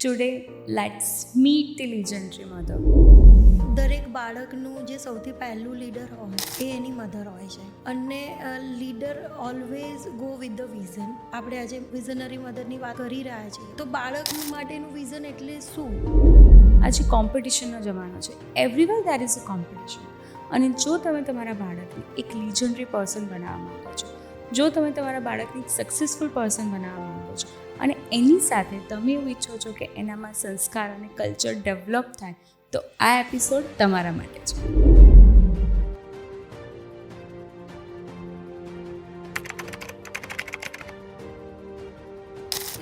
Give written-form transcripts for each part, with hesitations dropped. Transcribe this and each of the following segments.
Today, let's meet the legendary mother. દરેક બાળકનું જે સૌથી પહેલું લીડર હોય એ એની મધર હોય છે અને leader always go with the vision. આપણે આજે વિઝનરી મધરની વાત કરી રહ્યા છીએ, તો બાળક માટેનું વિઝન એટલે શું? આજે કોમ્પિટિશનનો જમાનો છે. Everywhere there is a competition. અને જો તમે તમારા બાળકને એક લિજન્ડરી પર્સન બનાવવા માંગો છો, જો તમે તમારા બાળકને એક સક્સેસફુલ પર્સન બનાવવા માંગો છો અને એની સાથે તમે એવું ઈચ્છો છો કે એનામાં સંસ્કાર અને કલ્ચર ડેવલપ થાય, તો આ એપિસોડ તમારા માટે છે.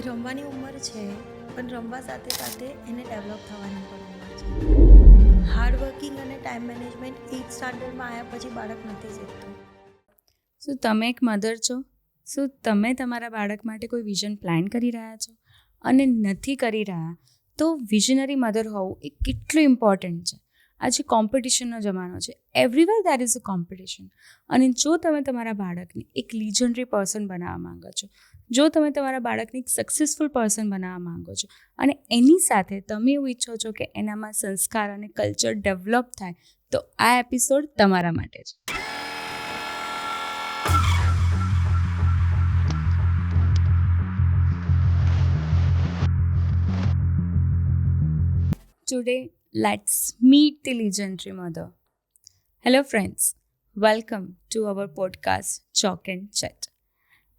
રમવાની ઉંમર છે, પણ રમવા સાથે સાથે એને ડેવલપ થવાની પણ ઉંમર છે. હાર્ડવર્કિંગ અને ટાઈમ મેનેજમેન્ટ 8th સ્ટાન્ડર્ડમાં આવ્યા પછી બાળક નથી શીખતું. શું તમે એક મધર છો? શું તમે તમારા બાળક માટે કોઈ વિઝન પ્લાન કરી રહ્યા છો અને નથી કરી રહ્યા, તો વિઝનરી મધર હોવું એ કેટલું ઇમ્પોર્ટન્ટ છે. આજે કોમ્પિટિશનનો જમાનો છે. Everywhere there is a competition. અને જો તમે તમારા બાળકને એક લિજન્ડરી પર્સન બનાવવા માંગો છો, જો તમે તમારા બાળકને એક સક્સેસફુલ પર્સન બનાવવા માંગો છો અને એની સાથે તમે એવું ઈચ્છો છો કે એનામાં સંસ્કાર અને કલ્ચર ડેવલપ થાય, તો આ એપિસોડ તમારા માટે છે. Today, let's meet the legendary mother. Hello friends, welcome to our podcast Chalk and Chat,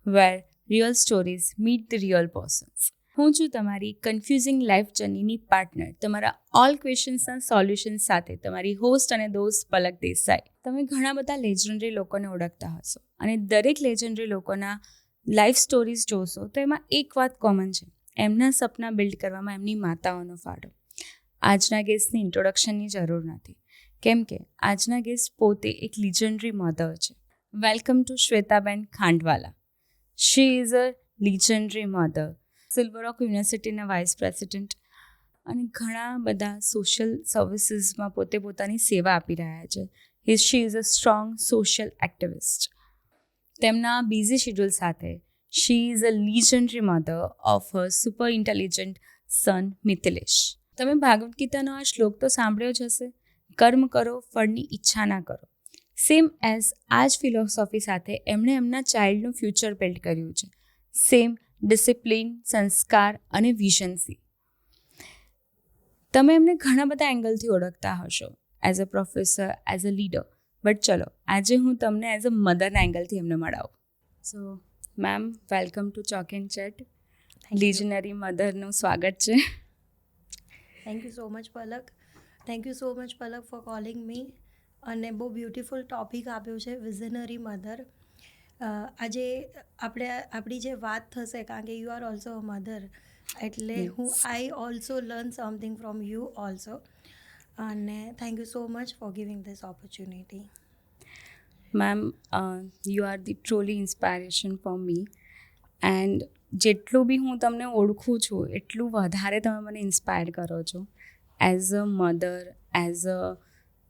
where real stories meet the real persons. હું છું તમારી કન્ફ્યુઝિંગ લાઈફ જર્નીની પાર્ટનર, તમારા ઓલ ક્વેશ્ચન્સના સોલ્યુશન સાથે તમારી હોસ્ટ અને દોસ્ત પલક દેસાઈ. તમે ઘણા બધા લેજન્ડરી લોકોને ઓળખતા હશો અને દરેક લેજન્ડરી લોકોના લાઈફ સ્ટોરીઝ જોશો તો એમાં એક વાત કોમન છે. એમના સપના બિલ્ડ કરવામાં એમની માતાઓનો ફાળો. આજના ગેસ્ટની ઇન્ટ્રોડક્શનની જરૂર નથી, કેમ કે આજના ગેસ્ટ પોતે એક લિજન્ડરી મધર છે. વેલકમ ટુ શ્વેતાબેન Khandwala. She is a legendary mother, silver rock યુનિવર્સિટીના વાઇસ પ્રેસિડેન્ટ અને ઘણા બધા સોશિયલ સર્વિસીસમાં પોતે પોતાની સેવા આપી રહ્યા છે. She is a strong social activist. તેમના બિઝી શેડ્યુલ સાથે she is a legendary mother of her super intelligent son Mithilesh. તમે ભાગવદ ગીતાનો આ શ્લોક તો સાંભળ્યો જ હશે, કર્મ કરો, ફળની ઈચ્છા ના કરો. સેમ એઝ આ જ ફિલોસોફી સાથે એમણે એમના ચાઇલ્ડનું ફ્યુચર બિલ્ડ કર્યું છે. સેમ ડિસિપ્લિન, સંસ્કાર અને વિઝનથી. તમે એમને ઘણા બધા એંગલથી ઓળખતા હશો, as a professor, as a leader. But ચલો, આજે હું તમને એઝ અ મધરના એંગલથી એમને મળાવું. So ma'am, welcome to chalk and chat. Legendary મધરનું સ્વાગત છે. Thank you so much Palak. Thank you so much Palak for calling me. અને બહુ બ્યુટિફુલ ટૉપિક આપ્યો છે, વિઝનરી મધર. આજે આપણી જે વાત થશે, કારણ કે you are also a mother, એટલે I also learn something from you also. અને thank you so much for giving this opportunity. Ma'am, you are the truly inspiration for me. And જેટલું બી હું તમને ઓળખું છું એટલું વધારે તમે મને ઇન્સ્પાયર કરો છો, as a mother, as a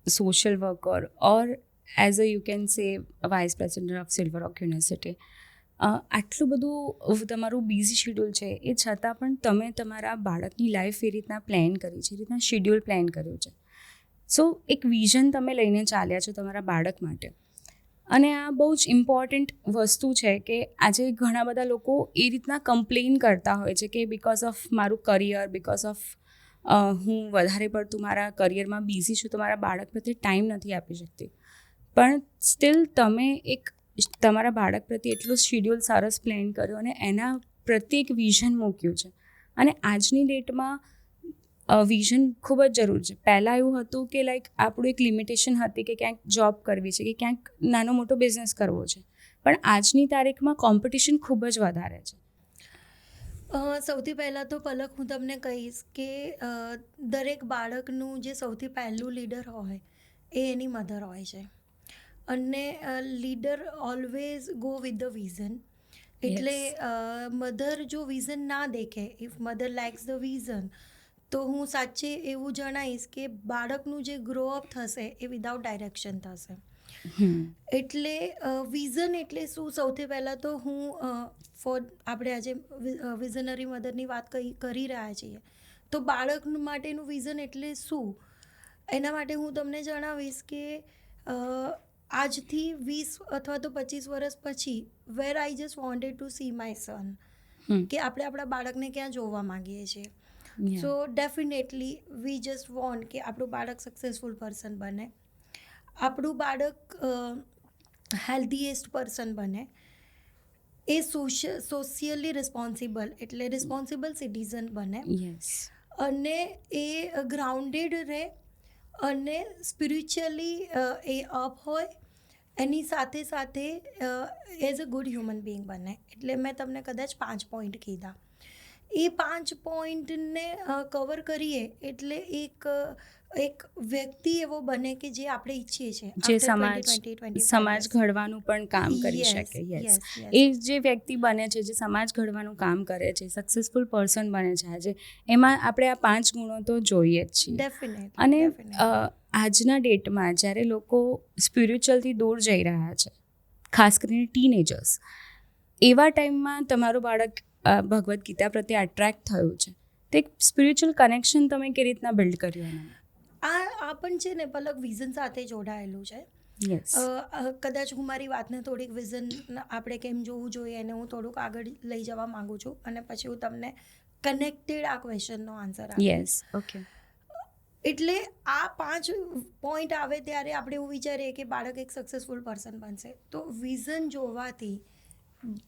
social worker or as a you can say vice president of Silver Rock University. આટલું બધું તમારું બિઝી શેડ્યુલ છે, એ છતાં પણ તમે તમારા બાળકની લાઈફ એ રીતના પ્લાન કરી છે, એ રીતના શેડ્યુલ પ્લાન કર્યું છે. સો એક વિઝન તમે લઈને ચાલ્યા છો તમારા બાળક માટે. અને આ બહુ જ ઇમ્પોર્ટન્ટ વસ્તુ છે કે આજે ઘણા બધા લોકો એ રીતના કમ્પ્લેન કરતા હોય છે કે બિકોઝ ઓફ મારું કરિયર, બિકોઝ ઓફ હું વધારે પડતું મારા કરિયરમાં બિઝી છું, તો મારા બાળક પ્રત્યે ટાઈમ નથી આપી શકતી. પણ સ્ટીલ તમે એક તમારા બાળક પ્રત્યે એટલું શેડ્યુલ સરસ પ્લાન કર્યું અને એના પ્રત્યે એક વિઝન મૂક્યું છે. અને આજની ડેટમાં વિઝન ખૂબ જ જરૂર છે. પહેલાં એવું હતું કે લાઈક આપણું એક લિમિટેશન હતી કે ક્યાંક જોબ કરવી છે, કે ક્યાંક નાનો મોટો બિઝનેસ કરવો છે. પણ આજની તારીખમાં કોમ્પિટિશન ખૂબ જ વધારે છે. સૌથી પહેલાં તો પલક હું તમને કહીશ કે દરેક બાળકનું જે સૌથી પહેલું લીડર હોય એ એની મધર હોય છે. અને leader always go with the vision. એટલે મધર જો વિઝન ના દેખે, if mother lacks the vision, તો હું સાચે એવું જણાવીશ કે બાળકનું જે ગ્રોઅપ થશે એ વિધાઉટ ડાયરેક્શન થશે. એટલે વિઝન એટલે શું? સૌથી પહેલાં તો હું આપણે આજે વિઝનરી મધરની વાત કરી રહ્યા છીએ, તો બાળક માટેનું વિઝન એટલે શું? એના માટે હું તમને જણાવીશ કે આજથી 20 અથવા તો 25 વર્ષ પછી where I just wanted to see my son, કે આપણે આપણા બાળકને ક્યાં જોવા માંગીએ છીએ. So definitely we just want કે આપણું બાળક સક્સેસફુલ પર્સન બને, આપણું બાળક હેલ્ધીએસ્ટ પર્સન બને, એ સોશિયલી રિસ્પોન્સિબલ એટલે રિસ્પોન્સિબલ સિટીઝન બને, અને એ ગ્રાઉન્ડેડ રહે, અને સ્પિરિચ્યુઅલી એ અપ હોય, એની સાથે સાથે as a good human being બને. એટલે મેં તમને કદાચ 5 પોઈન્ટ કીધા. એ 5 પોઈન્ટને કવર કરીએ એટલે એક વ્યક્તિ એવો બને કે જે આપણે ઈચ્છીએ છીએ, જે સમાજ ઘડવાનું પણ કામ કરી શકે. યસ, એ જે વ્યક્તિ બને છે, જે સમાજ ઘડવાનું કામ કરે છે, સક્સેસફુલ પર્સન બને છે આજે, એમાં આપણે આ 5 ગુણો તો જોઈએ જ છીએ. ડેફિનેટલી. અને આજના ડેટમાં જ્યારે લોકો સ્પિરિચ્યુઅલથી દૂર જઈ રહ્યા છે, ખાસ કરીને ટીનેજર્સ, એવા ટાઈમમાં તમારું બાળક ભગવદ્ ગીતા પ્રત્યે અટ્રેક્ટ થયું છે, તો એક સ્પિરિચ્યુઅલ કનેક્શન તમે કેવી રીતના બિલ્ડ કર્યું એના? આ પણ છે ને પલક વિઝન સાથે જોડાયેલું છે. કદાચ હું મારી વાતને થોડીક વિઝન આપણે કેમ જોવું જોઈએ એને હું થોડુંક આગળ લઈ જવા માંગુ છું, અને પછી હું તમને કનેક્ટેડ આ ક્વેશ્ચનનો આન્સર આપીશ. Yes, okay. એટલે આ 5 પોઈન્ટ આવે ત્યારે આપણે એવું વિચારીએ કે બાળક એક સક્સેસફુલ પર્સન બનશે. તો વિઝન જોવાથી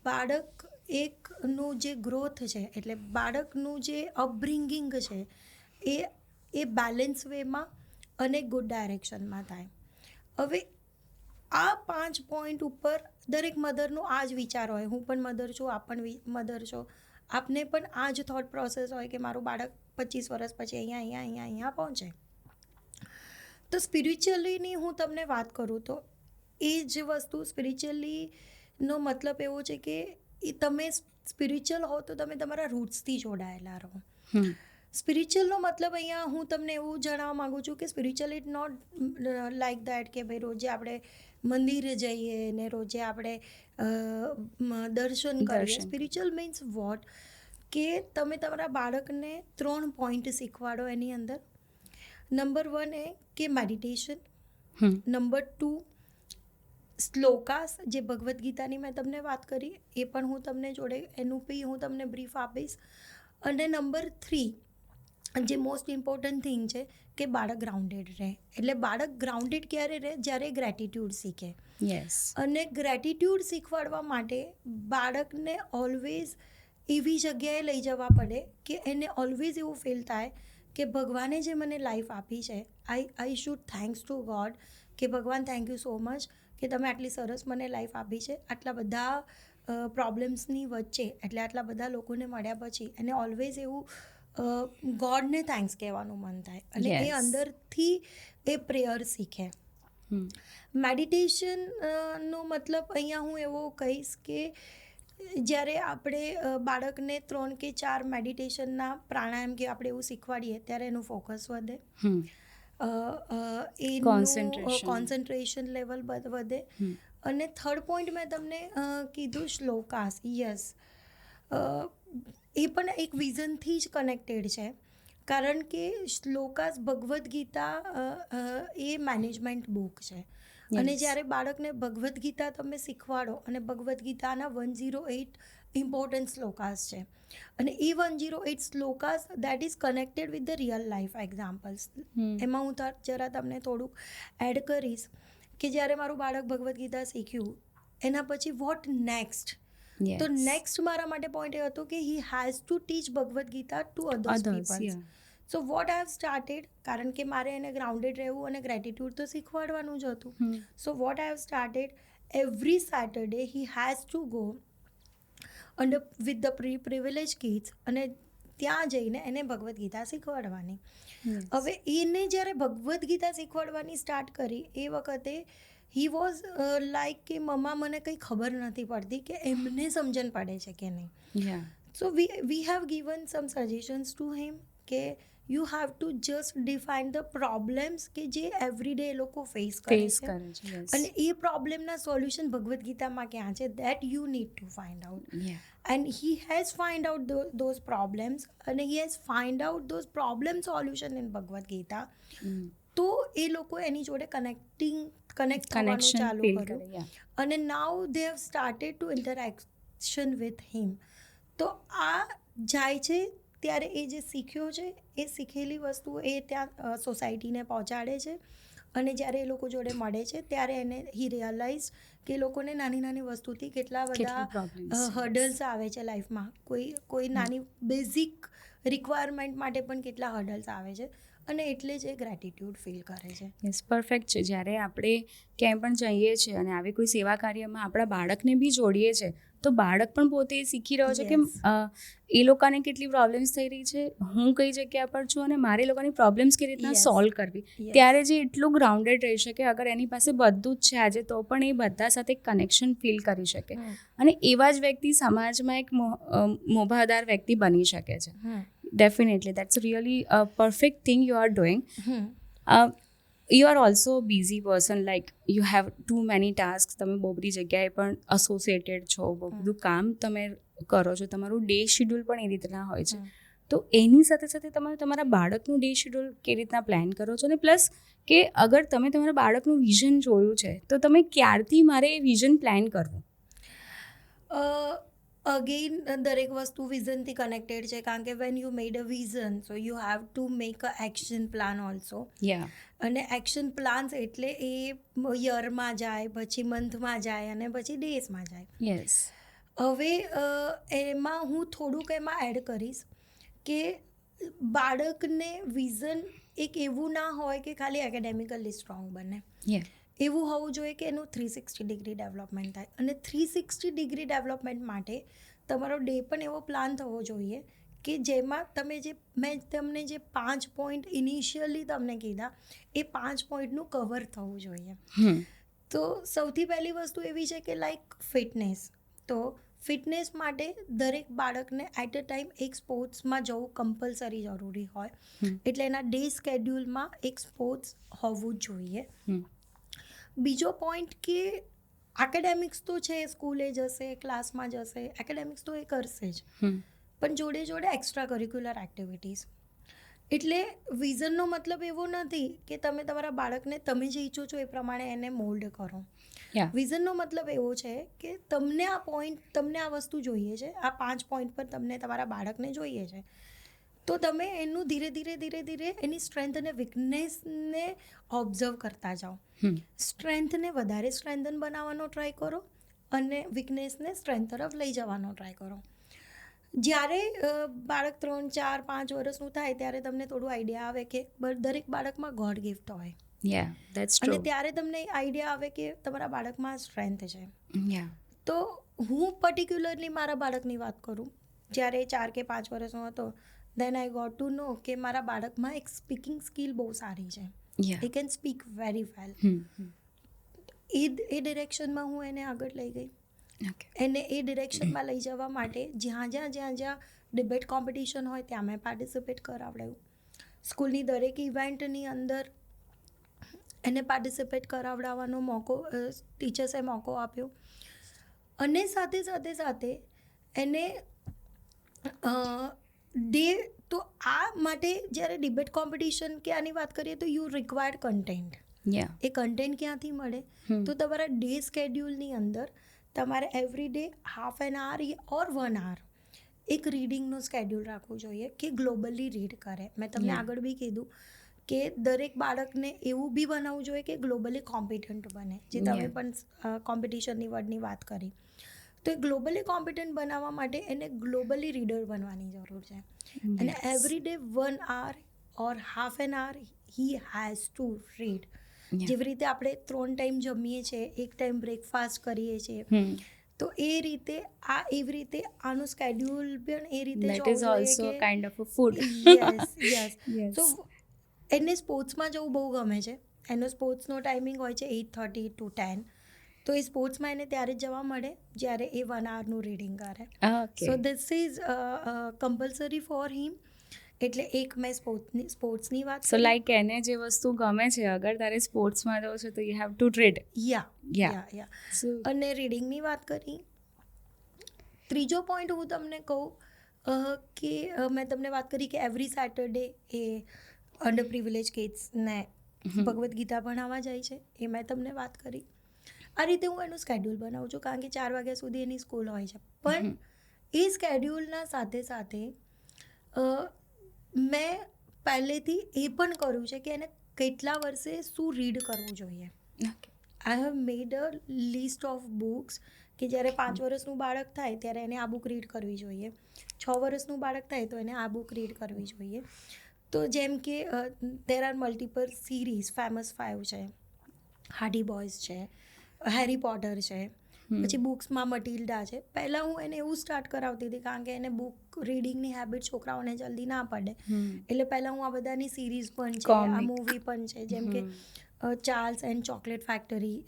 બાળક એકનું જે ગ્રોથ છે, એટલે બાળકનું જે અપબ્રિંગિંગ છે, એ બેલેન્સ વેમાં અને ગુડ ડાયરેક્શનમાં થાય. હવે આ 5 પોઈન્ટ ઉપર દરેક મધરનો આ જ વિચાર હોય. હું પણ મધર છું, આપ પણ મધર છો, આપને પણ આ જ થોટ પ્રોસેસ હોય કે મારું બાળક 25 વર્ષ પછી અહીંયા પહોંચે. તો સ્પિરિચ્યુઅલીની હું તમને વાત કરું તો એ જ વસ્તુ, સ્પિરિચ્યુઅલીનો મતલબ એવો છે કે તમે સ્પિરિચ્યુઅલ હો તો તમે તમારા રૂટ્સથી જોડાયેલા રહો. સ્પિરિચ્યુઅલનો મતલબ અહીંયા હું તમને એવું જણાવવા માગું છું કે spiritual it not like that કે ભાઈ રોજે આપણે મંદિરે જઈએ ને રોજે આપણે દર્શન કરીએ. સ્પિરિચ્યુઅલ મીન્સ વોટ, કે તમે તમારા બાળકને 3 પોઈન્ટ શીખવાડો એની અંદર. નંબર 1 એ કે મેડિટેશન, નંબર 2 શ્લોકાસ, જે ભગવદ્ ગીતાની મેં તમને વાત કરી એ પણ હું તમને જોડે એનું બી હું તમને બ્રીફ આપીશ, અને નંબર 3 જે મોસ્ટ ઇમ્પોર્ટન્ટ થિંગ છે કે બાળક ગ્રાઉન્ડેડ રહે. એટલે બાળક ગ્રાઉન્ડેડ ક્યારે રહે? જ્યારે ગ્રેટિટ્યૂડ શીખે. અને ગ્રેટિટ્યૂડ શીખવાડવા માટે બાળકને ઓલવેઝ એવી જગ્યાએ લઈ જવા પડે કે એને ઓલવેઝ એવું ફીલ થાય કે ભગવાને જે મને લાઈફ આપી છે, I should thanks to God, કે ભગવાન થેન્ક યુ સો મચ કે તમે આટલી સરસ મને લાઈફ આપી છે. આટલા બધા પ્રોબ્લેમ્સની વચ્ચે, એટલે આટલા બધા લોકોને મળ્યા પછી એને ઓલવેઝ એવું ગોડને થેન્ક્સ કહેવાનું મન થાય, અને એ અંદરથી એ પ્રેયર શીખે. મેડિટેશનનો મતલબ અહીંયા હું એવો કહીશ કે જ્યારે આપણે બાળકને 3 કે 4 મેડિટેશનના પ્રાણાયામ કે આપણે એવું શીખવાડીએ ત્યારે એનું ફોકસ વધે, એનું કોન્સન્ટ્રેશન લેવલ વધે. અને 3rd પોઈન્ટ મેં તમને કીધું શ્લોકાસ. યસ, એ પણ એક વિઝનથી જ કનેક્ટેડ છે, કારણ કે શ્લોકાસ ભગવદ્ ગીતા એ મેનેજમેન્ટ બુક છે. અને જ્યારે બાળકને ભગવદ્ ગીતા તમે શીખવાડો, અને ભગવદ્ ગીતાના 108 ઇમ્પોર્ટન્ટ શ્લોકાસ છે, અને એ 108 શ્લોકાસ that is connected with the real life examples. એમાં હું જરા તમને થોડુંક એડ કરીશ કે જ્યારે મારું બાળક ભગવદ્ ગીતા શીખ્યું એના પછી વોટ નેક્સ્ટ. તો નેક્સ્ટ મારા માટે પોઈન્ટ એ હતો કે he has to teach Bhagavad Gita to others peoples. So what I have started, કારણ કે મારે એને ગ્રાઉન્ડેડ રહેવું અને ગ્રેટિટ્યૂડ તો શીખવાડવાનું જ હતું. સો what I have started, every Saturday he has to go under with the privilege kids, અને ત્યાં જઈને એને ભગવદ્ ગીતા શીખવાડવાની. હવે એને જ્યારે ભગવદ્ ગીતા શીખવાડવાની સ્ટાર્ટ કરી એ વખતે હી વોઝ લાઈક કે મમ્મા મને કંઈ ખબર નથી પડતી કે એમને સમજણ પડે છે કે નહીં. So we have given some suggestions to him કે you have to just define the problems કે જે એવરીડે એ લોકો ફેસ ફેસ કરે કરે છે છે. યસ. અને એ પ્રોબ્લેમના સોલ્યુશન ભગવદ્ ગીતામાં ક્યાં છે that you need to find out. Yeah. And he has find out those problems and he has find out those problem solution in Bhagavad Gita. તો એ લોકો એની જોડે કનેક્ટ થવાનું કનેક્શન ચાલુ ફીલ કર્યું કરે. યા. અને now they have started to interaction with him. તો આ જાય છે ત્યારે એ જે શીખ્યો છે એ શીખેલી વસ્તુ એ ત્યાં સોસાયટીને પહોંચાડે છે અને જ્યારે એ લોકો જોડે મળે છે ત્યારે એને હી રિયલાઇઝ કે એ લોકોને નાની નાની વસ્તુથી કેટલા બધા problems, હર્ડલ્સ આવે છે લાઈફમાં. કોઈ નાની બેઝિક રિક્વાયરમેન્ટ માટે પણ કેટલા હર્ડલ્સ આવે છે અને એટલે જ એ ગ્રેટિટ્યૂડ ફીલ કરે છે. યસ, પરફેક્ટ છે. જ્યારે આપણે ક્યાંય પણ જઈએ છીએ અને આવી કોઈ સેવા કાર્યમાં આપણા બાળકને બી જોડીએ છીએ તો બાળક પણ પોતે શીખી રહ્યો છે કે એ લોકોને કેટલી પ્રોબ્લેમ્સ થઈ રહી છે, હું કઈ જગ્યા પર છું અને મારે એ લોકોની પ્રોબ્લેમ્સ કેવી રીતના સોલ્વ કરવી. ત્યારે જે એટલું ગ્રાઉન્ડેડ રહી શકે, અગર એની પાસે બધું જ છે આજે તો પણ એ બધા સાથે કનેક્શન ફીલ કરી શકે અને એવા જ વ્યક્તિ સમાજમાં એક મોભાદાર વ્યક્તિ બની શકે છે. Definitely, that's really a perfect thing you are doing. You are also a busy person, like you have too many tasks. તમે બહુ બધી જગ્યાએ પણ એસોસિએટેડ છો, બહુ બધું કામ તમે કરો છો, તમારું ડે શેડ્યુલ પણ એ રીતના હોય છે. તો એની સાથે સાથે તમે તમારા બાળકનું ડે શેડ્યુલ કેવી રીતના પ્લાન કરો છો અને પ્લસ કે અગર તમે તમારા બાળકનું વિઝન જોયું છે તો તમે ક્યારથી મારે એ વિઝન પ્લાન કરવું? અગેન દરેક વસ્તુ વિઝનથી કનેક્ટેડ છે કારણ કે when you made a vision so you have to make a action plan also. Yeah. અને એક્શન પ્લાન્સ એટલે એ યરમાં જાય, પછી મંથમાં જાય અને પછી ડેઝમાં જાય. યસ. હવે એમાં હું થોડુંક એમાં એડ કરીશ કે બાળકને વિઝન એક એવું ના હોય કે ખાલી એકેડેમિકલી સ્ટ્રોંગ બને. યા. એવું હોવું જોઈએ કે એનું 360 ડિગ્રી ડેવલપમેન્ટ થાય અને 360 ડિગ્રી ડેવલપમેન્ટ માટે તમારો ડે પણ એવો પ્લાન થવો જોઈએ કે જેમાં મેં તમને જે 5 પોઈન્ટ ઇનિશિયલી તમને કીધા એ 5 પોઈન્ટનું કવર થવું જોઈએ. તો સૌથી પહેલી વસ્તુ એવી છે કે લાઈક ફિટનેસ. તો ફિટનેસ માટે દરેક બાળકને એટ અ ટાઈમ એક સ્પોર્ટ્સમાં જવું કમ્પલસરી જરૂરી હોય. એટલે એના ડે સ્કેડ્યુલમાં એક સ્પોર્ટ્સ હોવું જ જોઈએ. બીજો પોઈન્ટ કે એકેડેમિક્સ તો છે, સ્કૂલે જશે, ક્લાસમાં જશે, એકેડેમિક્સ તો એ કરશે જ, પણ જોડે જોડે એક્સ્ટ્રા કરિક્યુલર એક્ટિવિટીઝ. એટલે વિઝનનો મતલબ એવો નથી કે તમે તમારા બાળકને તમે જે ઈચ્છો છો એ પ્રમાણે એને મોલ્ડ કરો. વિઝનનો મતલબ એવો છે કે તમને આ વસ્તુ જોઈએ છે, આ 5 પોઈન્ટ પર તમને તમારા બાળકને જોઈએ છે, તો તમે એનું ધીરે ધીરે એની સ્ટ્રેન્થ અને વીકનેસને ઓબ્ઝર્વ કરતા જાઓ. સ્ટ્રેન્થને વધારે સ્ટ્રેન્થન બનાવવાનો ટ્રાય કરો અને વીકનેસને સ્ટ્રેન્થ તરફ લઈ જવાનો ટ્રાય કરો. જ્યારે બાળક 3, 4, 5 વર્ષનું થાય ત્યારે તમને થોડું આઈડિયા આવે કે દરેક બાળકમાં ગોડ ગિફ્ટ હોય. અને ત્યારે તમને આઈડિયા આવે કે તમારા બાળકમાં સ્ટ્રેન્થ છે. તો હું પર્ટિક્યુલરલી મારા બાળકની વાત કરું, જ્યારે 4 કે 5 વર્ષનો હતો દેન આઈ ગોટ ટુ નો કે મારા બાળકમાં એક સ્પીકિંગ સ્કિલ બહુ સારી છે. He can speak very well. એ ડિરેક્શનમાં હું એને આગળ લઈ ગઈ. એને એ ડિરેક્શનમાં લઈ જવા માટે જ્યાં ડિબેટ કોમ્પિટિશન હોય ત્યાં મેં પાર્ટિસિપેટ કરાવડાવ્યું. સ્કૂલની દરેક ઇવેન્ટની અંદર એને પાર્ટિસિપેટ કરાવડાવવાનો ટીચર્સે મોકો આપ્યો. અને સાથે એને તો આ માટે જ્યારે ડિબેટ કોમ્પિટિશન કે આની વાત કરીએ તો you required content. A content ક્યાંથી મળે? તો તમારા ડે સ્કેડ્યુલની અંદર તમારે every day half an આવર or 1 hour એક રીડિંગનું સ્કેડ્યુલ રાખવું જોઈએ કે ગ્લોબલી રીડ કરે. મેં તમને આગળ બી કીધું કે દરેક બાળકને એવું બી બનાવવું જોઈએ કે ગ્લોબલી કોમ્પિટન્ટ બને, જે તમે પણ કોમ્પિટિશનની વર્ડની વાત કરી. તો એ ગ્લોબલી કોમ્પિટન્ટ બનાવવા માટે એને ગ્લોબલી રીડર બનવાની જરૂર છે. અને every day 1 hour or half an hour he has to read. જેવી રીતે આપણે 3 ટાઈમ જમીએ છીએ, એક ટાઈમ બ્રેકફાસ્ટ કરીએ છીએ, તો એ રીતે એવી રીતે આનું સ્કેડ્યુલ પણ એ રીતે તો એને સ્પોર્ટ્સમાં જવું બહુ ગમે છે. એનો સ્પોર્ટ્સનો ટાઈમિંગ હોય છે 8:30 to 10. તો એ સ્પોર્ટ્સમાં એને ત્યારે જ જવા મળે જ્યારે એ 1 hourનું રીડિંગ કરે. So this is compulsory for him એટલે એક મેં સ્પોર્ટ્સની વાત સો લાઈક એને જે વસ્તુ ગમે છે, અગર તારે સ્પોર્ટ્સમાં જવું છે તો યુ હેવ ટુ રીડ. યા અને રીડિંગની વાત કરી. ત્રીજો પોઈન્ટ હું તમને કહું કે મેં તમને વાત કરી કે એવરી સેટરડે એ અંડર પ્રિવિલેજ કિડ્સને ભગવદ્ ગીતા ભણાવવા જાય છે, એ મેં તમને વાત કરી. આ રીતે હું એનું સ્કેડ્યુલ બનાવું છું, કારણ કે 4 વાગ્યા સુધી એની સ્કૂલ હોય છે. પણ એ સ્કેડ્યુલના સાથે સાથે મેં પહેલેથી એ પણ કર્યું છે કે એને કેટલા વર્ષે શું રીડ કરવું જોઈએ. I have made a list of books કે જ્યારે 5 વર્ષનું બાળક થાય ત્યારે એને આ બુક રીડ કરવી જોઈએ, 6 વર્ષનું બાળક થાય તો એને આ બુક રીડ કરવી જોઈએ. તો જેમ કે દેર આર મલ્ટિપલ સિરીઝ, ફેમસ 5 છે, હાર્ડી બોયઝ છે, હેરી પોટર છે, પછી બુક્સમાં મટિલ્ડા છે. પહેલાં હું એને એવું સ્ટાર્ટ કરાવતી હતી, કારણ કે એને બુક રીડિંગની હેબિટ છોકરાઓને જલ્દી ના પડે, એટલે પહેલાં હું આ બધાની સિરીઝ પણ છે, આ મૂવી પણ છે, જેમ કે ચાર્લ્સ એન્ડ ચોકલેટ ફેક્ટરી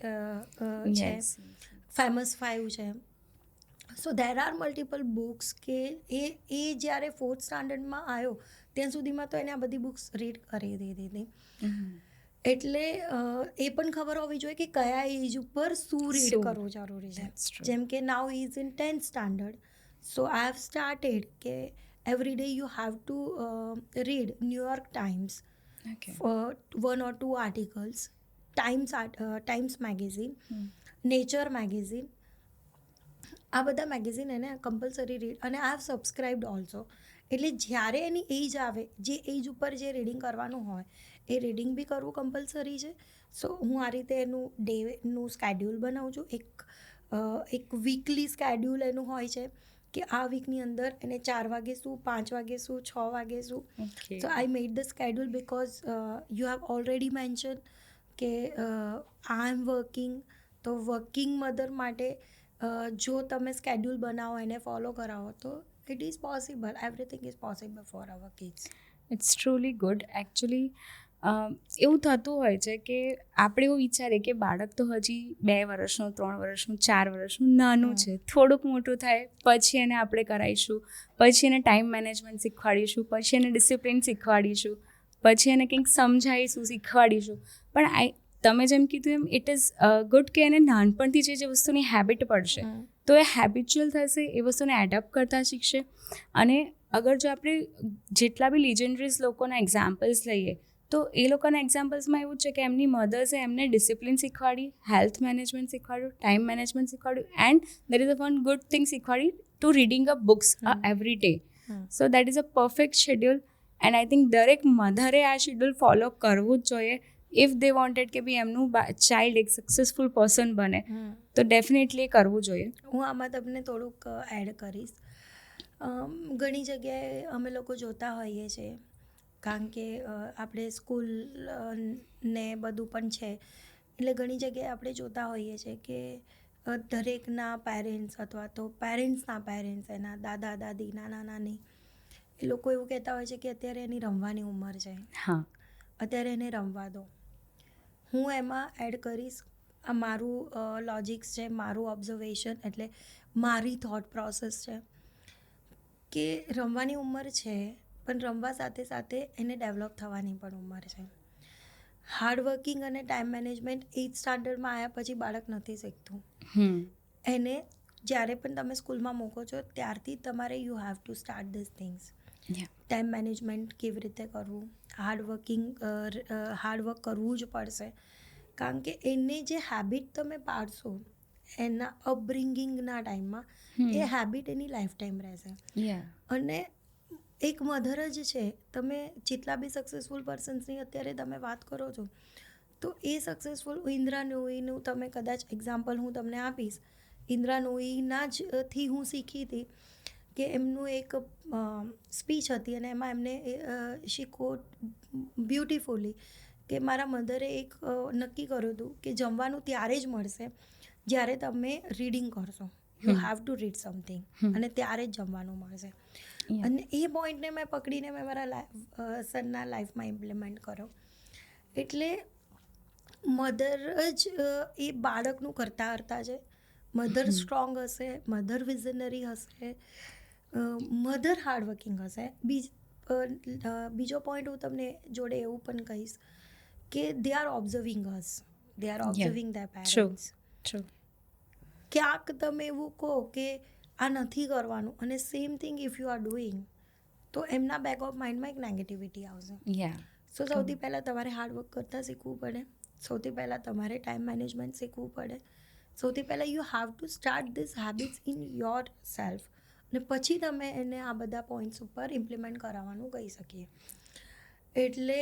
છે, ફેમસ 5 છે. સો ધેર આર મલ્ટિપલ બુક્સ કે એ જ્યારે 4th સ્ટાન્ડર્ડમાં આવ્યો ત્યાં સુધીમાં તો એને આ બધી બુક્સ રીડ કરી દીધી હતી. એટલે એ પણ ખબર હોવી જોઈએ કે કયા એજ ઉપર શું રીડ કરવું જરૂરી છે. જેમ કે now is in 10th standard, so I have started કે every day you have to read New York Times, 1 or 2 articles, Times magazine, nature magazine, આ બધા મેગેઝિન એને કમ્પલસરી રીડ, અને આઈ હેવ સબસ્ક્રાઇબ્ડ ઓલ્સો. એટલે જ્યારે એની એજ આવે, જે એજ ઉપર જે રીડિંગ કરવાનું હોય એ રીડિંગ બી કરવું કમ્પલસરી છે. સો હું આ રીતે એનું ડેનું સ્કેડ્યુલ બનાવું છું. એક વીકલી સ્કેડ્યુલ એનું હોય છે કે આ વીકની અંદર એને 4 વાગે શું, 5 વાગે શું, 6 વાગે શું. So I made the schedule because you have already mention કે આઈ એમ વર્કિંગ. તો વર્કિંગ મધર માટે જો તમે સ્કેડ્યુલ બનાવો, એને ફોલો કરાવો, તો it is possible, everything is possible for our kids. It's truly good. Actually એવું થતું હોય છે કે આપણે એવું વિચારીએ કે બાળક તો હજી 2 વર્ષનું, 3 વર્ષનું, 4 વર્ષનું નાનું છે, થોડુંક મોટું થાય પછી એને આપણે કરાવીશું, પછી એને ટાઈમ મેનેજમેન્ટ શીખવાડીશું, પછી એને ડિસિપ્લિન શીખવાડીશું, પછી એને કંઈક સમજાવીશું, શીખવાડીશું. પણ તમે જેમ કીધું એમ ઇટ ઇઝ ગુડ કે એને નાનપણથી જે વસ્તુની હેબિટ પડશે તો એ હેબિચ્યુઅલ થશે, એ વસ્તુને એડપ્ટ કરતા શીખશે. અને અગર જો આપણે જેટલા બી લિજેન્ડરીઝ લોકોના એક્ઝામ્પલ્સ લઈએ તો એ લોકોના એક્ઝામ્પલ્સમાં એવું છે કે એમની મધર્સે એમને ડિસિપ્લિન શીખવાડી, હેલ્થ મેનેજમેન્ટ શીખવાડ્યું, ટાઈમ મેનેજમેન્ટ શીખવાડ્યું, and there is a one good thing શીખવાડી to reading a books every day. So that is a perfect schedule, and I think દરેક મધરે આ શેડ્યુલ ફોલો કરવું જ જોઈએ. ઇફ દે વોન્ટેડ કે ભાઈ એમનું ચાઇલ્ડ એક સક્સેસફુલ પર્સન બને તો ડેફિનેટલી એ કરવું જોઈએ. હું આમાં તમને થોડુંક એડ કરીશ. ઘણી જગ્યાએ અમે લોકો જોતા હોઈએ છીએ, કારણ કે આપણે સ્કૂલ ને બધું પણ છે, એટલે ઘણી જગ્યાએ આપણે જોતા હોઈએ છીએ કે દરેકના પેરેન્ટ્સ અથવા તો પેરેન્ટ્સના પેરેન્ટ્સ, એના દાદા દાદી, નાના નાની, એ લોકો એવું કહેતા હોય છે કે અત્યારે એની રમવાની ઉંમર છે, અત્યારે એને રમવા દો. હું એમાં એડ કરીશ, આ મારું લોજિક્સ છે, મારું ઓબ્ઝર્વેશન, એટલે મારી થોટ પ્રોસેસ છે કે રમવાની ઉંમર છે, પણ રમવા સાથે સાથે એને ડેવલપ થવાની પણ ઉંમર છે. હાર્ડવર્કિંગ અને ટાઈમ મેનેજમેન્ટ 8th સ્ટાન્ડર્ડમાં આવ્યા પછી બાળક નથી શીખતું. એને જ્યારે પણ તમે સ્કૂલમાં મૂકો છો ત્યારથી તમારે you have to start this things. Time management કેવી રીતે કરવું, હાર્ડવર્ક કરવું જ પડશે, કારણ કે એને જે હેબિટ તમે પાડશો એના અપબ્રિંગિંગના ટાઈમમાં, એ હેબિટ એની લાઈફ ટાઈમ રહેશે. અને એક મધર જ છે, તમે જેટલા બી સક્સેસફુલ પર્સન્સની અત્યારે તમે વાત કરો છો, તો એ સક્સેસફુલ ઇન્દ્રા નૂઈનું તમે કદાચ એક્ઝામ્પલ હું તમને આપીશ. ઇન્દ્રા નૂઈના જ થી હું શીખી હતી કે એમનું એક સ્પીચ હતી અને એમાં એમને શી કોટ બ્યુટિફુલી કે મારા મધરે એક નક્કી કર્યું હતું કે જમવાનું ત્યારે જ મળશે જ્યારે તમે રીડિંગ કરશો. You have to read something, અને ત્યારે જ જમવાનું મળશે. અને એ પોઈન્ટને મેં પકડીને મેં મારા સનના લાઈફમાં ઇમ્પ્લિમેન્ટ કર્યો. એટલે મધર જ એ બાળકનું કરતા હરતા છે. મધર સ્ટ્રોંગ હશે, મધર વિઝનરી હશે, મધર હાર્ડવર્કિંગ હશે, બીજો પોઈન્ટ હું તમને જોડે એવું પણ કહીશ કે they are observing us, they are observing their parents. True. ક્યાંક તમે એવું કહો કે આ નથી કરવાનું અને same thing if you are doing, તો એમના બેક ઓફ માઇન્ડમાં એક નેગેટિવિટી આવશે. યા. સો સૌથી પહેલાં તમારે હાર્ડવર્ક કરતાં શીખવું પડે, સૌથી પહેલાં તમારે ટાઈમ મેનેજમેન્ટ શીખવું પડે, સૌથી પહેલાં you have to start this habits in your self, અને પછી તમે એને આ બધા પોઈન્ટ્સ ઉપર ઇમ્પ્લિમેન્ટ કરાવવાનું કહી શકીએ. એટલે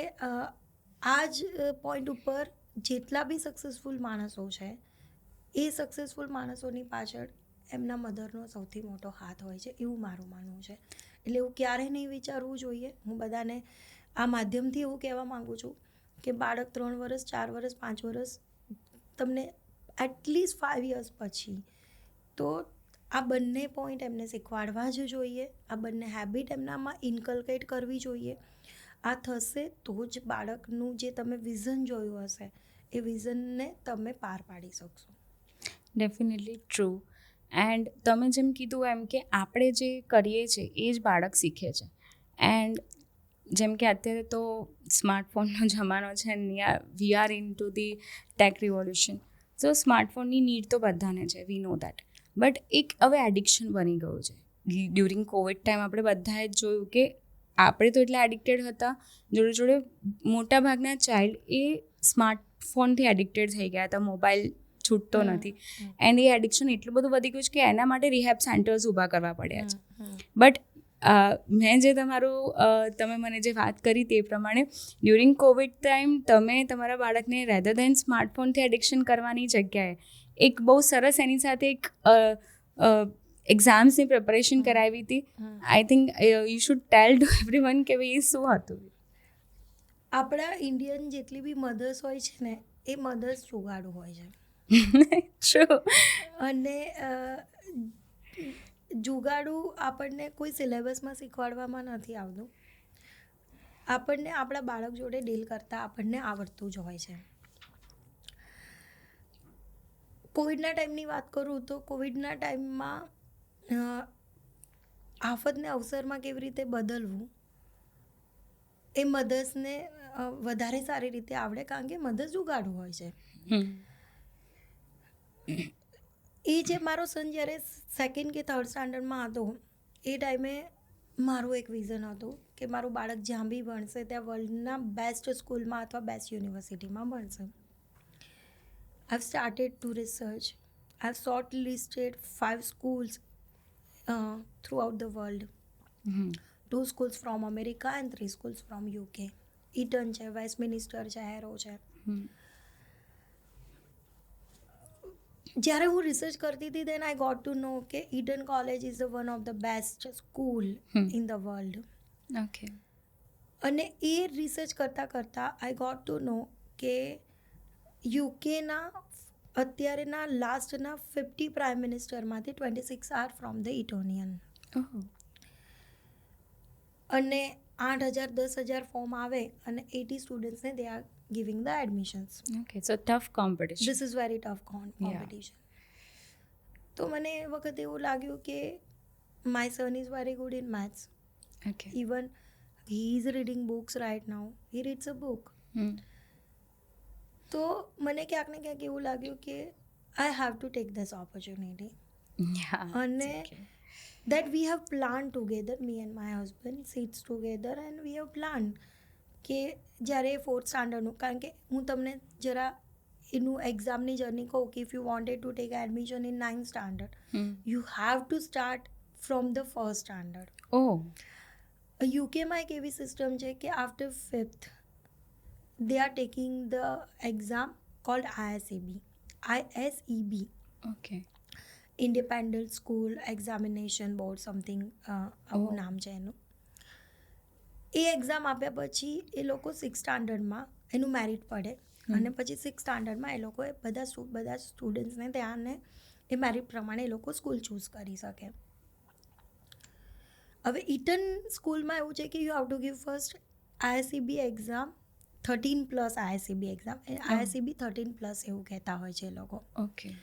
આ જ પોઈન્ટ ઉપર જેટલા બી સક્સેસફુલ માણસો છે એ સક્સેસફુલ માણસોની પાછળ એમના મધરનો સૌથી મોટો હાથ હોય છે, એવું મારું માનવું છે. એટલે એવું ક્યારેય નહીં વિચારવું જોઈએ. હું બધાને આ માધ્યમથી એવું કહેવા માગું છું કે બાળક 3 વર્ષ, 4 વર્ષ, 5 વર્ષ, તમને એટલીસ્ટ 5 યર્સ પછી તો આ બંને પોઈન્ટ એમને શીખવાડવા જ જોઈએ. આ બંને હેબિટ એમનામાં ઇન્કલ્કેટ કરવી જોઈએ. આ થશે તો જ બાળકનું જે તમે વિઝન જોયું હશે એ વિઝનને તમે પાર પાડી શકશો. Definitely true. એન્ડ તમે જેમ કીધું એમ કે આપણે જે કરીએ છીએ એ જ બાળક શીખે છે. એન્ડ જેમ કે અત્યારે તો સ્માર્ટફોનનો જમાનો છે and we are into the tech revolution. So સ્માર્ટફોનની નીડ તો બધાને છે, વી નો દેટ. બટ એક હવે એડિક્શન બની ગયું છે. ડ્યુરિંગ કોવિડ ટાઈમ આપણે બધાએ જ જોયું કે આપણે તો એટલા એડિક્ટેડ હતા, જોડે જોડે મોટાભાગના ચાઇલ્ડ એ સ્માર્ટફોનથી એડિક્ટેડ થઈ ગયા હતા, મોબાઈલ છૂટતો નથી. એન્ડ એ એડિક્શન એટલું બધું વધી ગયું છે કે એના માટે રિહેબ સેન્ટર્સ ઊભા કરવા પડ્યા છે. બટ મેં જે તમે મને જે વાત કરી તે પ્રમાણે ડ્યુરિંગ કોવિડ ટાઈમ તમે તમારા બાળકને રેધર દેન સ્માર્ટફોનથી એડિક્શન કરવાની જગ્યાએ એક બહુ સરસ એની સાથે એક એક્ઝામ્સની પ્રિપરેશન કરાવી હતી. I think you should tell to everyone કે ભાઈ એ શું હતું. આપણા ઇન્ડિયન જેટલી બી મધર્સ હોય છે ને એ મધર્સ જુગાડું હોય છે. ટ્રુ. અને જુગાડું આપણને કોઈ સિલેબસમાં શીખવાડવામાં નથી આવતું. આપણને આપણા બાળક જોડે ડીલ કરતાં આપણને આવડતું જ હોય છે. કોવિડના ટાઈમની વાત કરું તો કોવિડના ટાઈમમાં આફતને અવસરમાં કેવી રીતે બદલવું એ મધર્સને વધારે સારી રીતે આવડે, કારણ કે મધર્સ જુગાડું હોય છે. એ જે મારો સન જ્યારે 2nd કે 3rd સ્ટાન્ડર્ડમાં હતો એ ટાઈમે મારું એક વિઝન હતું કે મારું બાળક જ્યાં બી ભણશે ત્યાં વર્લ્ડના બેસ્ટ સ્કૂલમાં અથવા બેસ્ટ યુનિવર્સિટીમાં ભણશે. I have started to research. I have shortlisted 5 schools throughout the world. 2 schools from America and 3 schools from UK. Eton છે, વેસ્ટમિનિસ્ટર છે, હેરો છે. જ્યારે હું રિસર્ચ કરતી હતી દેન આઈ ગોટ ટુ નો કે Eden college is one of the best school in the world. Okay. અને એ research કરતાં કરતાં આઈ ગોટ ટુ નો કે યુકેના અત્યારેના લાસ્ટના 50 પ્રાઇમ મિનિસ્ટરમાંથી 26 આર ફ્રોમ ધ ઇટોનિયન. અને 8,000 10,000 ફોર્મ આવે અને 80 સ્ટુડન્ટ્સને they are giving the admissions. Okay, so tough competition. This is very tough competition. તો મને એ વખતે એવું લાગ્યું કે my son is very good in maths. Okay. Even he is reading books right now. He reads a book. તો મને ક્યાંક ને ક્યાંક એવું લાગ્યું કે I have to take this opportunity. Yeah. અને that we have planned together, me and my husband sits together and we have planned કે જ્યારે 4th સ્ટાન્ડર્ડનું, કારણ કે હું તમને જરા એનું એક્ઝામની જર્ની કહું કે if you wanted to take admission in 9th standard you have to start from the 1st standard. યુકેમાં એક એવી સિસ્ટમ છે કે after 5th they are taking the exam called ISEB. Okay. Independent School Examination Board something આવું નામ છે એનું. એ exam આપ્યા પછી એ લોકો 6th સ્ટાન્ડર્ડમાં એનું મેરિટ પડે અને પછી 6th સ્ટાન્ડર્ડમાં એ લોકોએ બધા સ્ટુડન્ટ્સને ત્યાંને એ મેરિટ પ્રમાણે એ લોકો સ્કૂલ ચૂઝ કરી શકે. હવે ઈટન સ્કૂલમાં એવું છે કે you have to give first ISEB exam 13+ ISEB exam. ISEB 13+ એવું કહેતા હોય છે એ લોકો. ઓકે.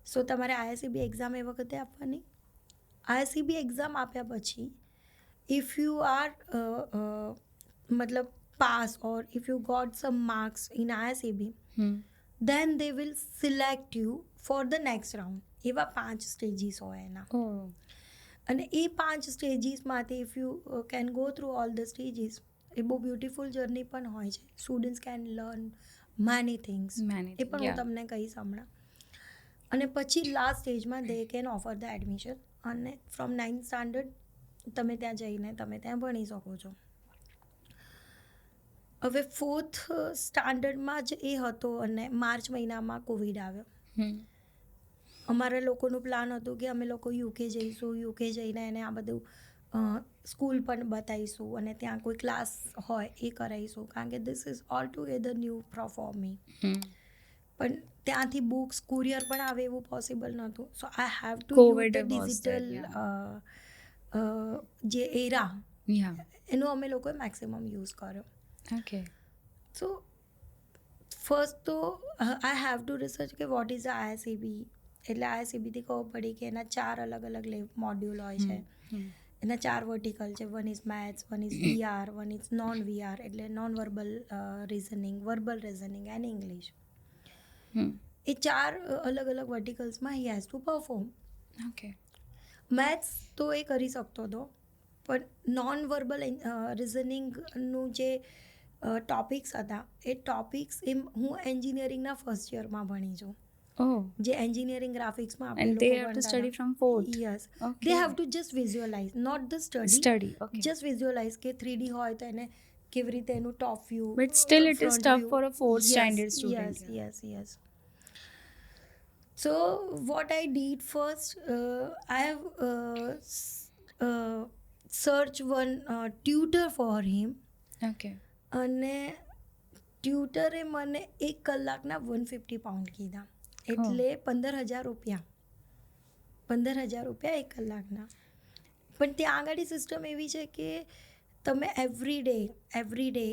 સો તમારે ISEB એક્ઝામ એ વખતે આપવાની. ISEB એક્ઝામ આપ્યા પછી if you are matlab pass or if you got some marks in ISAB, then they will select you for the next round. એવા 5 સ્ટેજીસ હોય એના. અને એ 5 સ્ટેજીસમાંથી if you can go through all the stages, એ બહુ beautiful journey પણ હોય છે. Students can learn many things, એ પણ હું તમને કહીશ હમણાં. અને પછી લાસ્ટ સ્ટેજમાં they can offer the admission, અને ફ્રોમ 9th સ્ટાન્ડર્ડ તમે ત્યાં જઈને તમે ત્યાં ભણી શકો છો. હવે 4th સ્ટાન્ડર્ડમાં જ એ હતો અને માર્ચ મહિનામાં કોવિડ આવ્યો. અમારા લોકોનું પ્લાન હતું કે અમે લોકો યુકે જઈશું, યુકે જઈને એને આ બધું સ્કૂલ પણ બતાવીશું અને ત્યાં કોઈ ક્લાસ હોય એ કરાવીશું, કારણ કે this is all together new for me. પણ ત્યાંથી બુક્સ કુરિયર પણ આવે એવું પોસિબલ નહોતું. So I have to use the digital જે એરા, એનો અમે લોકોએ મેક્સિમમ યુઝ કર્યો. Okay. So first તો આઈ હેવ ટુ રિસર્ચ કે વોટ ઇઝ ISAB. એટલે ISABથી ખબર પડી કે એના 4 અલગ અલગ મોડ્યુલ હોય છે. એના 4 વર્ટિકલ છે. One is maths, one is VR, one is non VR એટલે non verbal reasoning, verbal reasoning and English. એ 4 અલગ અલગ વર્ટિકલ્સમાં he has to perform. Okay. Maths તો એ કરી શકતો હતો, પણ નોન વર્બલ રિઝનિંગનું જે ટોપિક્સ હતા એ ટોપિક્સ હું એન્જિનિયરિંગના ફર્સ્ટ યરમાં ભણી છું. જે એન્જિનિયરિંગ ગ્રાફિક્સમાં આપણે And they have to study from 4th. Yes, Okay. They have to just visualize, not the Study, okay. Just visualize કે 3D હોય તો એને કેવી રીતે એનું top view. But still it is tough for a 4th standard student. Yes. So what I did first, I have searched one tutor for him. Okay. અને ટ્યુટરે મને 1 કલાકના 150 પાઉન્ડ કીધા, એટલે 15,000 રૂપિયા. 15,000 રૂપિયા 1 કલાકના. પણ ત્યાં આગળ સિસ્ટમ એવી છે કે તમે એવરી ડે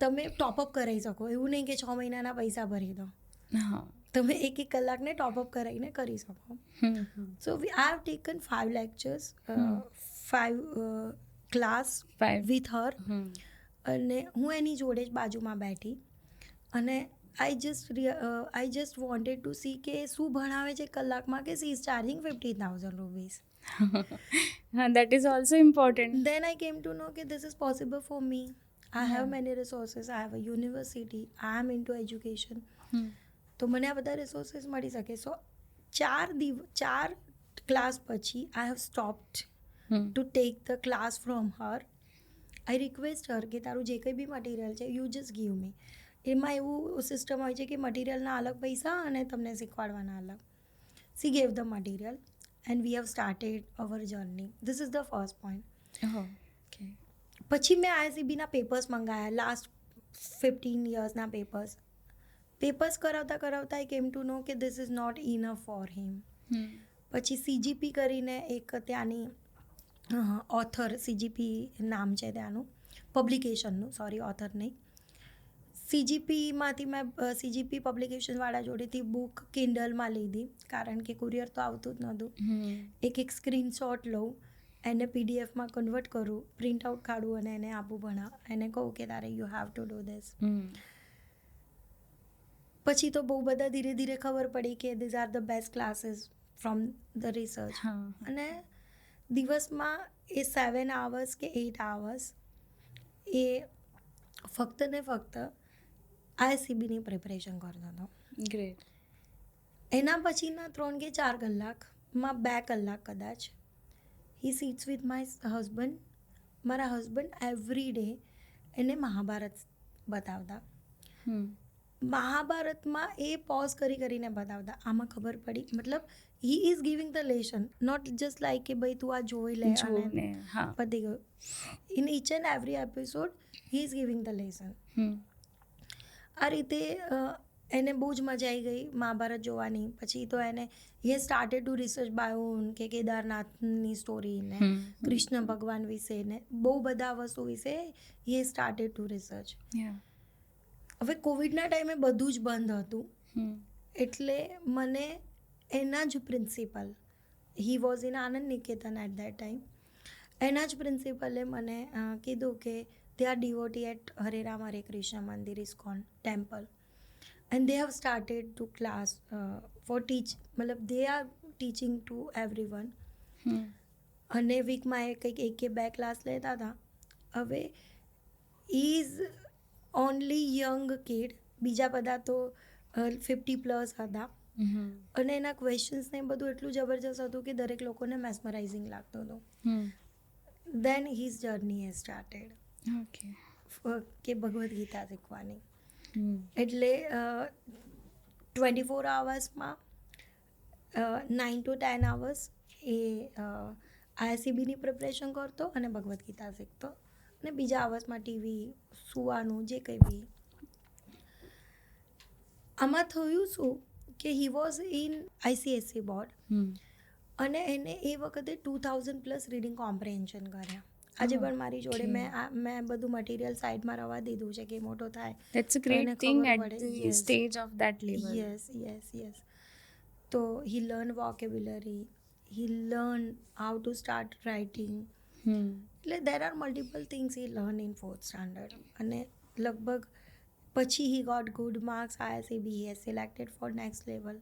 તમે ટોપઅપ કરાવી શકો. એવું નહીં કે 6 મહિનાના પૈસા ભરી દો. તમે 1 કલાકને ટોપઅપ કરાવીને કરી શકો. So I have taken 5 lectures, 5 class with her. અને હું એની જોડે જ બાજુમાં બેઠી અને I just wanted to see કે શું ભણાવે છે કલાકમાં, કે she is charging 50,000 rupees. That is also important. Then I came to know કે this is possible for me. I have many resources. I have a university. I am into education. તો મને આ બધા રિસોર્સિસ મળી શકે. સો 4 class પછી I have stopped to take the class from her. I request her કે તારું જે કંઈ બી મટીરિયલ છે યુ જસ્ટ ગીવ મી. એમાં એવું સિસ્ટમ હોય છે કે મટીરિયલના અલગ પૈસા અને તમને શીખવાડવાના અલગ. She gave the material and we have started our journey. This is the first point. પછી મેં ISABના પેપર્સ મંગાવ્યા, લાસ્ટ 15 યર્સના પેપર્સ કરાવતા આઈ કેમ ટુ નો કે this is not enough for him. પછી CGP કરીને એક ત્યાંની ઓથર, CGP નામ છે ત્યાંનું પબ્લિકેશનનું, સોરી ઓથર નહીં, CGPમાંથી મેં CGP પબ્લિકેશનવાળા જોડેથી બુક કિન્ડલમાં લીધી, કારણ કે કુરિયર તો આવતું જ નહોતું. એક સ્ક્રીનશોટ લઉં, એને PDFમાં કન્વર્ટ કરું, પ્રિન્ટ આઉટ કાઢું અને એને આપું ભણા, એને કહું કે તારે you have to do this. પછી તો બહુ બધા ધીરે ધીરે ખબર પડી કે these are the best classes from the research. અને દિવસમાં એ 7 hours કે 8 hours એ ફક્ત ને ફક્ત ISABની પ્રિપરેશન કરતો હતો. ગ્રેટ. એના પછીના 3 કે 4 કલાકમાં 2 કલાક કદાચ હી સીટ્સ વિથ માય હસબન્ડ. મારા હસબન્ડ એવરી ડે એને મહાભારત બતાવતા. મહાભારતમાં એ પોઝ કરીને બતાવતા. આમાં ખબર પડી, મતલબ he is giving the lesson, not just like કે ભાઈ તું આ જોઈ લે અને પતી ગયું. In each and every episode he is giving the lesson. આ રીતે એને બહુ જ મજા આવી ગઈ મહાભારત જોવાની. પછી તો એને હી સ્ટાર્ટેડ ટુ રિસર્ચ બાયોન કે કેદારનાથની સ્ટોરી ને કૃષ્ણ ભગવાન વિશે ને બહુ બધા વસ્તુ વિશે હી સ્ટાર્ટેડ ટુ રિસર્ચ. હવે કોવિડના ટાઈમે બધું જ બંધ હતું, એટલે મને એના જ principal, he was in Anand Niketan at that time, એના જ પ્રિન્સિપલે મને કીધું કે they R devotee at Hare Ram Hare Krishna Mandir ISKCON temple and they have started to class for મતલબ they are teaching to everyone. અને વીકમાં એ કંઈક 1 કે 2 ક્લાસ લેતા હતા. હવે ઇઝ ઓનલી યંગ કિડ, બીજા બધા તો 50+ હતા. અને એના ક્વેશ્ચન્સ ને બધું એટલું જબરજસ્ત હતું કે દરેક લોકોને મેસ્મરાઇઝિંગ લાગતું હતું. દેન હિઝ જર્ની હેઝ સ્ટાર્ટેડ. કે ભગવદ્ ગીતા શીખવાની. એટલે 24 અવર્સમાં 9 to 10 hours એ ISCBની પ્રિપરેશન કરતો અને ભગવદ્ ગીતા શીખતો, અને બીજા અવર્સમાં ટીવી, સુવાનું, જે કંઈ બી. આમાં થયું શું કે હી વોઝ ઇન ICSE બોર્ડ, અને એને એ વખતે 2000+ રીડિંગ કોમ્પ્રિહેન્શન કર્યા. આજે પણ મારી જોડે મેં બધું મટીરિયલ સાઈડમાં રવા દીધું છે કે મોટો થાય. That's a great thing at the stage of that level. Yes. તો he learned vocabulary, he learned how to start writing. એટલે there are multiple things he learned in 4th standard. અને લગભગ પછી he got good marks ISCB, he has selected for next level.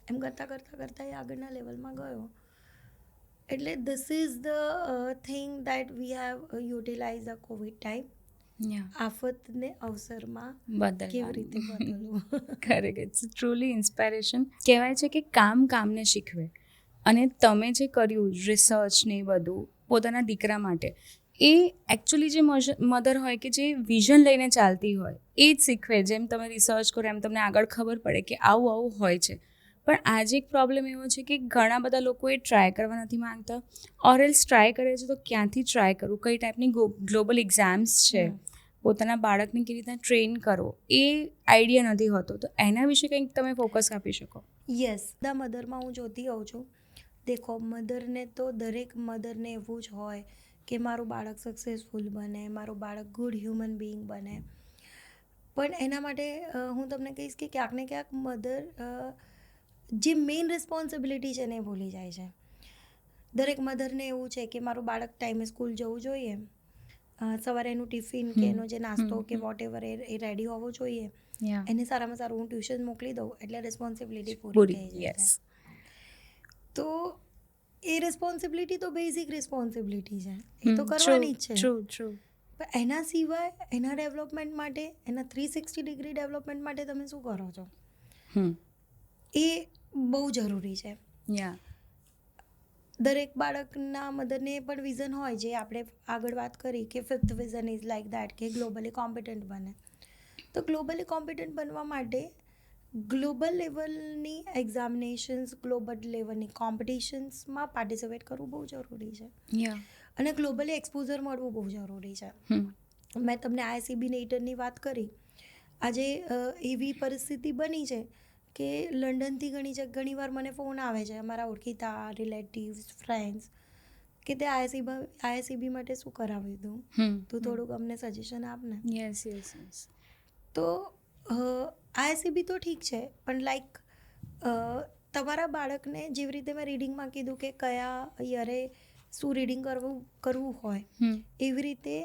એમ કરતાં એ આગળના લેવલમાં ગયો. એટલે this is the thing that we have utilized the COVID time. આફતને અવસરમાં કેવી રીતે બદલવું. કરેક્ટ. It's truly inspiration. કહેવાય છે કે કામને શીખવે, અને તમે જે કર્યું રિસર્ચ ને એ બધું પોતાના દીકરા માટે, એ એકચ્યુઅલી જે મધર હોય કે જે વિઝન લઈને ચાલતી હોય એ જ શીખવે. જેમ તમે રિસર્ચ કરો એમ તમને આગળ ખબર પડે કે આવું હોય છે. પણ આજે એક પ્રોબ્લેમ એવો છે કે ઘણા બધા લોકો એ ટ્રાય કરવા નથી માંગતા, ઓર એલ્સ ટ્રાય કરે છે તો ક્યાંથી ટ્રાય કરવું, કઈ ટાઈપની ગ્લોબલ એક્ઝામ્સ છે, પોતાના બાળકને કેવી રીતના ટ્રેન કરો એ આઈડિયા નથી હોતો. તો એના વિશે કંઈક તમે ફોકસ આપી શકો? યસ, બધા મધરમાં હું જોતી હોઉં છું. દેખો, મધરને તો દરેક મધરને એવું જ હોય કે મારું બાળક સક્સેસફુલ બને, મારું બાળક ગુડ હ્યુમન બિંગ બને. પણ એના માટે હું તમને કહીશ કે ક્યાંક ને ક્યાંક મધર જે મેઇન રિસ્પોન્સિબિલિટી છે એને ભૂલી જાય છે. દરેક મધરને એવું છે કે મારું બાળક ટાઈમે સ્કૂલ જવું જોઈએ, સવારે એનું ટિફિન કે એનો જે નાસ્તો કે વોટ એવર એ રેડી હોવો જોઈએ, એને સારામાં સારું હું ટ્યુશન મોકલી દઉં એટલે રિસ્પોન્સિબિલિટી પૂરી થઈ જાય. તો એ રિસ્પોન્સિબિલિટી તો બેઝિક રિસ્પોન્સિબિલિટી છે, એ તો કરવાની જ છે. પણ એના સિવાય એના ડેવલપમેન્ટ માટે, એના 360 ડિગ્રી ડેવલપમેન્ટ માટે તમે શું કરો છો એ બહુ જરૂરી છે. દરેક બાળકના મધરને પણ વિઝન હોય, જે આપણે આગળ વાત કરી કે 5th vision is like that કે ગ્લોબલી કોમ્પિટન્ટ બને. તો ગ્લોબલી કોમ્પિટન્ટ બનવા માટે ગ્લોબલ લેવલની એક્ઝામિનેશન્સ, ગ્લોબલ લેવલની કોમ્પિટિશન્સમાં પાર્ટિસિપેટ કરવું બહુ જરૂરી છે, અને ગ્લોબલી એક્સપોઝર મળવું બહુ જરૂરી છે. મેં તમને ISCB નેટની વાત કરી. આજે એવી પરિસ્થિતિ બની છે કે લંડનથી ઘણીવાર મને ફોન આવે છે, અમારા ઓળખીતા રિલેટિવ્સ, ફ્રેન્ડ્સ, કે તે ISCB માટે શું કરાવી દઉં, તું થોડુંક અમને સજેશન આપને. તો ISCB તો ઠીક છે, પણ લાઈક તમારા બાળકને જેવી રીતે મેં રીડિંગમાં કીધું કે કયા યરે શું રીડિંગ કરવું હોય, એવી રીતે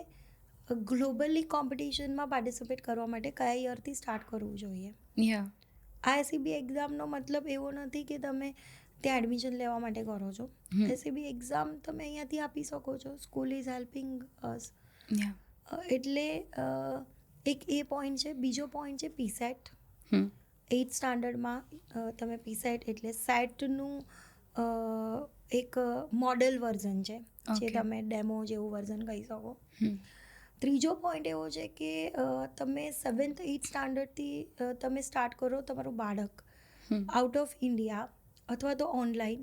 ગ્લોબલી કોમ્પિટિશનમાં પાર્ટિસિપેટ કરવા માટે કયા યરથી સ્ટાર્ટ કરવું જોઈએ. ISCB એક્ઝામનો મતલબ એવો નથી કે તમે ત્યાં એડમિશન લેવા માટે કરો છો. ISCB એક્ઝામ તમે અહીંયાથી આપી શકો છો. સ્કૂલ ઇઝ હેલ્પિંગ અસ. એટલે એક એ પોઈન્ટ છે. બીજો પોઈન્ટ છે PSET. 8th સ્ટાન્ડર્ડમાં તમે PSET એટલે સેટનું એક મોડેલ વર્ઝન છે, જે તમે ડેમો જેવું વર્ઝન કહી શકો. ત્રીજો પોઈન્ટ એવો છે કે તમે 7th 8th સ્ટાન્ડર્ડથી તમે સ્ટાર્ટ કરો તમારું બાળક આઉટ ઓફ ઇન્ડિયા અથવા તો ઓનલાઈન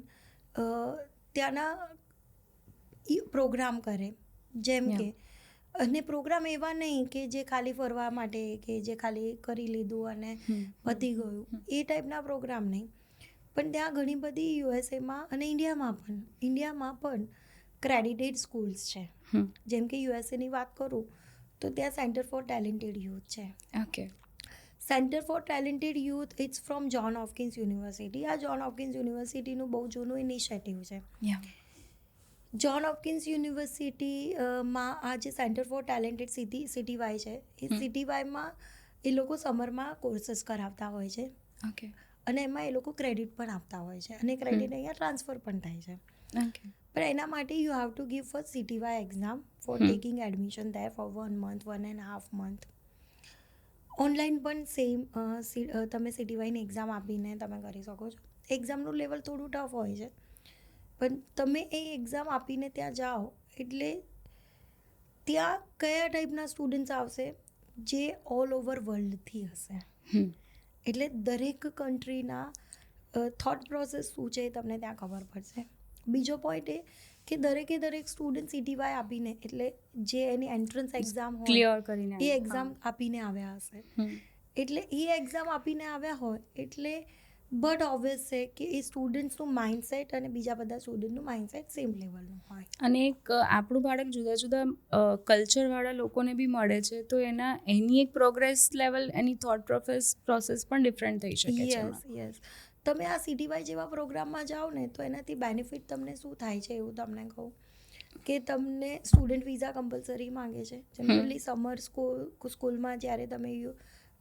ત્યાંના પ્રોગ્રામ કરે. જેમ કે, અને પ્રોગ્રામ એવા નહીં કે જે ખાલી ફરવા માટે, કે જે ખાલી કરી લીધું અને પતી ગયું, એ ટાઈપના પ્રોગ્રામ નહીં. પણ ત્યાં ઘણી બધી યુએસએમાં અને ઇન્ડિયામાં પણ ક્રેડિટેડ સ્કૂલ્સ છે. જેમ કે યુએસએની વાત કરું તો ત્યાં સેન્ટર ફોર ટેલેન્ટેડ યુથ છે. Centre for talented youth it's from John Hopkins University. આ જ્હોન હોપકિન્સ યુનિવર્સિટીનું બહુ જૂનું ઇનિશિયેટિવ છે. જ્હોન હોપકિન્સ યુનિવર્સિટીમાં આ જે સેન્ટર ફોર ટેલેન્ટેડ CTY છે એ CTYમાં એ લોકો સમરમાં કોર્સીસ કરાવતા હોય છે ઓકે અને એમાં એ લોકો ક્રેડિટ પણ આપતા હોય છે અને ક્રેડિટ અહીંયા ટ્રાન્સફર પણ થાય છે. ઓકે પણ એના માટે you have to give first CTY exam for taking admission there for 1 month 1.5 month. Online પણ સેમ તમે CTYની એક્ઝામ આપીને તમે કરી શકો છો. એક્ઝામનું લેવલ થોડું ટફ હોય છે પણ તમે એ એક્ઝામ આપીને ત્યાં જાઓ એટલે ત્યાં કયા ટાઈપના સ્ટુડન્ટ્સ આવશે જે ઓલ ઓવર વર્લ્ડથી હશે. એટલે દરેક કન્ટ્રીના થોટ પ્રોસેસ શું છે એ તમને ત્યાં ખબર પડશે. બીજો પોઈન્ટ એ કે દરેક સ્ટુડન્ટ CTY આપીને એટલે જે એની એન્ટ્રન્સ એક્ઝામ હોય ક્લિયર કરીને એ એક્ઝામ આપીને આવ્યા હશે. એટલે એ એક્ઝામ આપીને આવ્યા હોય એટલે બટ ઓબ્વિયસ છે કે એ સ્ટુડન્ટ્સનું માઇન્ડસેટ અને બીજા બધા સ્ટુડન્ટનું માઇન્ડસેટ સેમ લેવલનું હોય. અને એક આપણું બાળક જુદા જુદા કલ્ચરવાળા લોકોને બી મળે છે તો એની એક પ્રોગ્રેસ લેવલ એની થોટ પ્રોસેસ પણ ડિફરન્ટ થઈ શકે છે. યસ તમે આ CTY જેવા પ્રોગ્રામમાં જાઓ ને તો એનાથી બેનિફિટ તમને શું થાય છે એવું તમને કહું કે તમને સ્ટુડન્ટ વિઝા કમ્પલસરી માંગે છે. જનરલી સમર સ્કૂલમાં જ્યારે તમે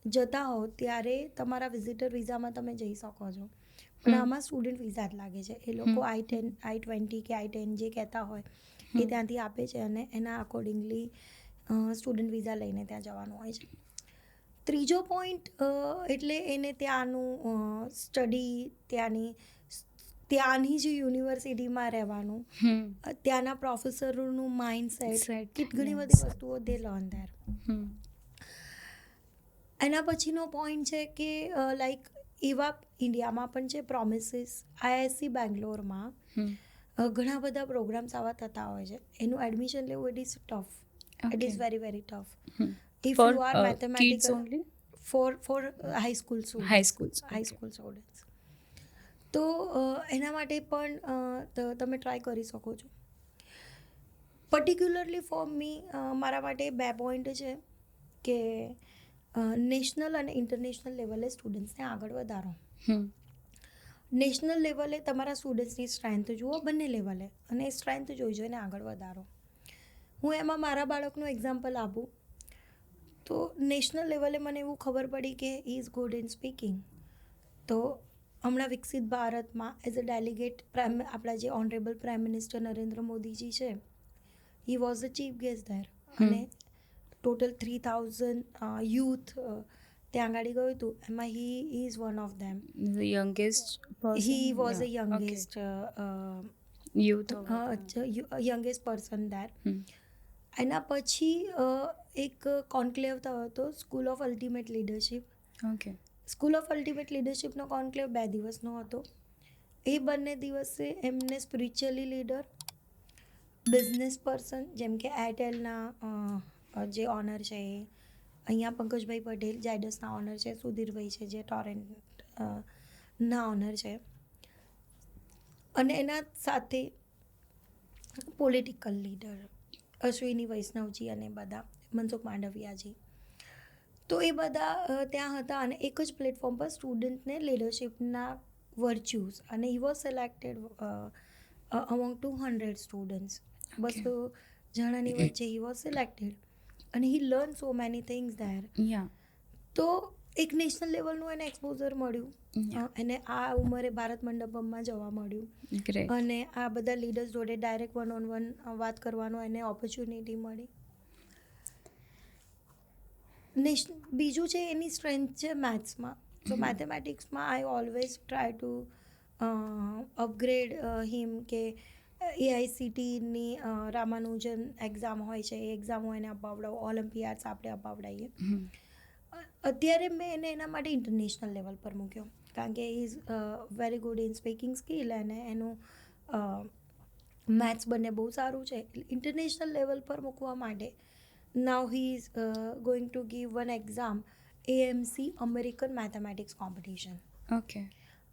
જતા હો ત્યારે તમારા વિઝિટર વિઝામાં તમે જઈ શકો છો પણ આમાં સ્ટુડન્ટ વિઝા જ લાગે છે. એ લોકો I-20 કે I-10 જે કહેતા હોય એ ત્યાંથી આપે છે અને એના અકોર્ડિંગલી સ્ટુડન્ટ વિઝા લઈને ત્યાં જવાનું હોય છે. ત્રીજો પોઈન્ટ એટલે એને ત્યાંનું સ્ટડી ત્યાંની જ યુનિવર્સિટીમાં રહેવાનું ત્યાંના પ્રોફેસરોનું માઇન્ડસેટ ઘણી બધી વસ્તુઓ દે લર્ન ધેર. એના પછીનો પોઈન્ટ છે કે લાઈક એવા ઇન્ડિયામાં પણ છે પ્રોમિસીસ IISc બેંગ્લોરમાં ઘણા બધા પ્રોગ્રામ્સ આવા થતા હોય છે. એનું એડમિશન લેવું it is tough. It is very very tough. If you are mathematical kids only for high school students. તો એના માટે પણ તમે ટ્રાય કરી શકો છો. પર્ટિક્યુલરલી ફોર મી મારા માટે 2 પોઈન્ટ છે કે નેશનલ અને ઇન્ટરનેશનલ લેવલે સ્ટુડન્ટ્સને આગળ વધારો. નેશનલ લેવલે તમારા સ્ટુડન્ટ્સની સ્ટ્રેન્થ જુઓ બંને લેવલે અને એ સ્ટ્રેન્થ જોઈને આગળ વધારો. હું એમાં મારા બાળકનું એક્ઝામ્પલ આપું તો નેશનલ લેવલે મને એવું ખબર પડી કે he is good in speaking. તો હમણાં વિકસિત ભારતમાં એઝ અ ડેલિગેટ આપણા જે honourable prime minister Narendra Modiji છે he was the chief guest there અને ટોટલ 3000 યુથ ત્યાં આગળ ગયું હતું એમાં he is one of them. He was a youngest person there. એના પછી એક કોન્ક્લેવ થયો હતો school of ultimate leadership. School of ultimate લીડરશિપનો કોન્ક્લેવ 2 દિવસનો હતો. એ બંને દિવસે એમને સ્પિરિચ્યુઅલી લીડર, બિઝનેસ પર્સન જેમ કે એરટેલના જે ઓનર છે એ અહીંયા પંકજભાઈ પટેલ જાયડસના ઓનર છે, સુધીરભાઈ છે જે ટોરેન્ટ ના ઓનર છે અને એના સાથે પોલિટિકલ લીડર અશ્વિની વૈષ્ણવજી અને બધા મનસુખ માંડવિયાજી. તો એ બધા ત્યાં હતા અને એક જ પ્લેટફોર્મ પર સ્ટુડન્ટને લીડરશિપના વર્ચ્યુઝ અને he was selected among 200 students. 200 જણાની વચ્ચે હી વોઝ સિલેક્ટેડ અને he learn so many things there. તો એક નેશનલ લેવલનું એને એક્સપોઝર મળ્યું એને આ ઉંમરે ભારત મંડપમમાં જવા મળ્યું અને આ બધા લીડર્સ જોડે ડાયરેક્ટ 1-on-1 વાત કરવાનો એને ઓપોર્ચ્યુનિટી મળી. બીજું છે એની સ્ટ્રેન્થ છે મેથ્સમાં. તો મેથેમેટિક્સમાં I always try to upgrade him કે AICTEની રામાનુજન એક્ઝામ હોય છે એ એક્ઝામ હું એને અપાવડાવું, ઓલિમ્પિયાડ્સ આપણે અપાવડાવીએ. અત્યારે મેં એને એના માટે ઇન્ટરનેશનલ લેવલ પર મૂક્યો કારણ કે he is very good in speaking skill અને એનું મેથ્સ બંને બહુ સારું છે. ઇન્ટરનેશનલ લેવલ પર મૂકવા માટે now he is going to give one exam AMC American mathematics competition.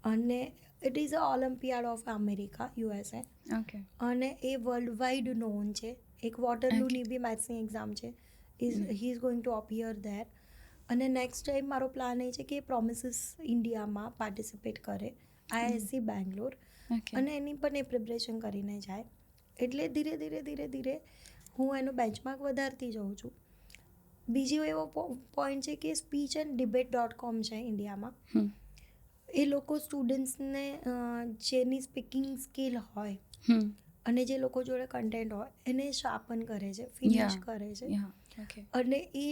અને it is a olympiad of America USA. અને એ વર્લ્ડ વાઇડ નોન છે. એક વોટરલુની બી મેથ્સની એક્ઝામ છે. હી is going two appear there. અને નેક્સ્ટ ટાઈમ મારો પ્લાન એ છે કે promises ઇન્ડિયામાં પાર્ટિસિપેટ કરે IISc બેંગ્લોર અને એની પણ એ પ્રિપરેશન કરીને જાય. એટલે ધીરે ધીરે ધીરે ધીરે હું એનો બેન્ચમાર્ક વધારતી જાઉં છું. બીજો એવો પોઈન્ટ છે કે speechandDebate.com છે ઇન્ડિયામાં. એ લોકો સ્ટુડન્ટ્સને જેની સ્પીકિંગ સ્કિલ હોય અને જે લોકો જોડે કન્ટેન્ટ હોય એને શાર્પન કરે છે, ફિનિશ કરે છે. અને એ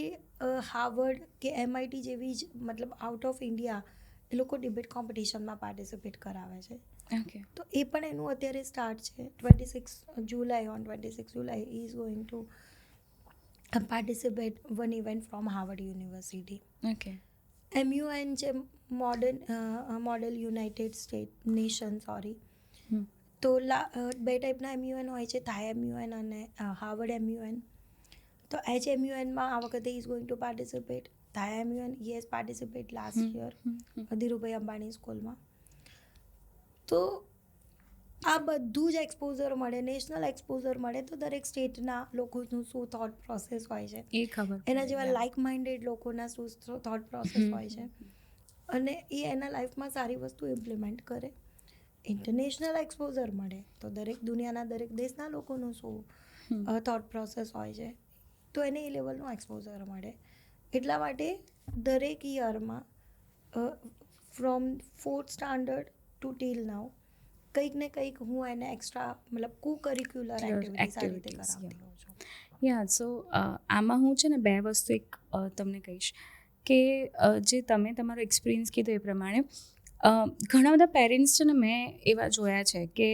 હાર્વર્ડ કે MIT જેવી જ મતલબ આઉટ ઓફ ઇન્ડિયા એ લોકો ડિબેટ કોમ્પિટિશનમાં પાર્ટિસિપેટ કરાવે છે. તો એ પણ એનું અત્યારે સ્ટાર્ટ છે. 26 જુલાઈ he is going to participate one event from Harvard University. MUN છે મોડેલ યુનાઇટેડ સ્ટેટ નેશન તો બે ટાઈપના MUN હોય છે, થાઈ MUN અને હાર્વર્ડ MUN. તો HMUNમાં આ વખતે ઇઝ ગોઈંગ ટુ પાર્ટિસિપેટ. થાઈ MUN yes participate last year Dhirubhai Ambani સ્કૂલમાં. તો આ બધું જ એક્સપોઝર મળે, નેશનલ એક્સપોઝર મળે તો દરેક સ્ટેટના લોકોનું શું થોટ પ્રોસેસ હોય છે એ ખબર, એના જેવા લાઇક માઇન્ડેડ લોકોના શું થોટ પ્રોસેસ હોય છે અને એ એના લાઈફમાં સારી વસ્તુ ઇમ્પ્લિમેન્ટ કરે. ઇન્ટરનેશનલ એક્સપોઝર મળે તો દરેક દુનિયાના દરેક દેશના લોકોનું શું થોટ પ્રોસેસ હોય છે તો એને એ લેવલનું એક્સપોઝર મળે. એટલા માટે દરેક યરમાં from 4th standard to till now કંઈક ને કંઈક હું એને એક્સ્ટ્રા મતલબ કરિક્યુલર એક્ટિવિટીઝ આ રીતે કરાવતી હોઉં છું. સો આમાં હું છે ને બે વસ્તુ એક તમને કહીશ કે જે તમે તમારો એક્સપિરિયન્સ કીધો એ પ્રમાણે ઘણા બધા પેરેન્ટ્સ છે ને મેં એવા જોયા છે કે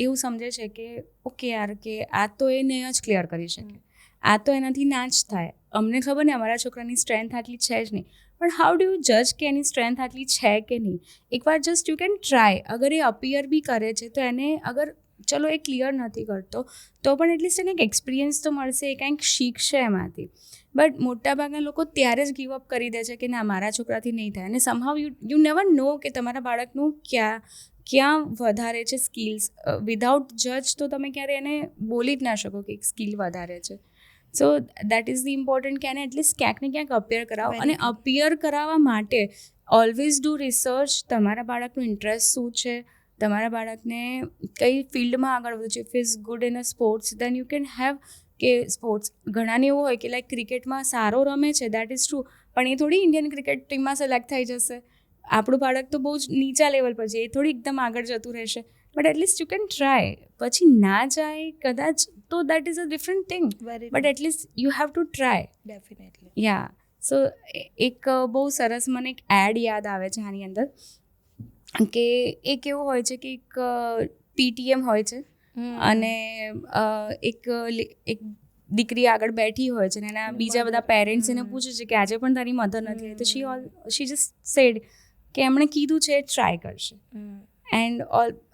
એવું સમજે છે કે ઓકે યાર કે આ તો એ નહીં જ ક્લિયર કરી શકે, આ તો એનાથી ના જ થાય, અમને ખબર ને અમારા છોકરાની સ્ટ્રેન્થ આટલી છે જ નહીં. પણ હાઉ ડુ યુ જજ કે એની સ્ટ્રેન્થ આટલી છે કે નહીં? એકવાર જસ્ટ યુ કેન ટ્રાય. અગર એ અપિયર બી કરે છે તો એને અગર ચલો એ ક્લિયર નથી કરતો તો પણ એટલીસ્ટ એને એક એક્સપિરિયન્સ તો મળશે, એ કંઈક શીખશે એમાંથી. બટ મોટાભાગના લોકો ત્યારે જ ગીવ અપ કરી દે છે કે ના મારા છોકરાથી નહીં થાય. અને સમહાવ યુ નેવર નો કે તમારા બાળકનું ક્યાં વધારે છે સ્કિલ્સ. વિધાઉટ જજ તો તમે ક્યારે એને બોલી જ ના શકો કે એક સ્કિલ વધારે છે. સો દેટ ઇઝ ધ ઇમ્પોર્ટન્ટ કે એને એટલીસ્ટ ક્યાંક ને ક્યાંક અપિયર કરાવો. અને અપિયર કરાવવા માટે ઓલવેઝ ડુ રિસર્ચ. તમારા બાળકનું ઇન્ટરેસ્ટ શું છે, તમારા બાળકને કઈ ફિલ્ડમાં આગળ વધવું છે. If is good in a sports then you can have કે સ્પોર્ટ્સ. ઘણાને એવું હોય કે લાઈક ક્રિકેટમાં સારો રમે છે, દેટ ઇઝ ટ્રુ, પણ એ થોડી ઇન્ડિયન ક્રિકેટ ટીમમાં સિલેક્ટ થઈ જશે. આપણું બાળક તો બહુ જ નીચા લેવલ પર છે, એ થોડી એકદમ આગળ જતું રહેશે. But at least you can try. પછી ના જાય કદાચ તો that is a different thing, but at least you have to try. Definitely. So એક બહુ સરસ મને એક એડ યાદ આવે છે આની અંદર કે એક એવું હોય છે કે એક PTM હોય છે અને એક દીકરી આગળ બેઠી હોય છે અને એના બીજા બધા પેરેન્ટ્સ એને પૂછે છે કે આજે પણ તારી મધર નથી આવી. તો શી જસ્ટ સેડ કે એમણે કીધું છે ટ્રાય કરશે. એન્ડ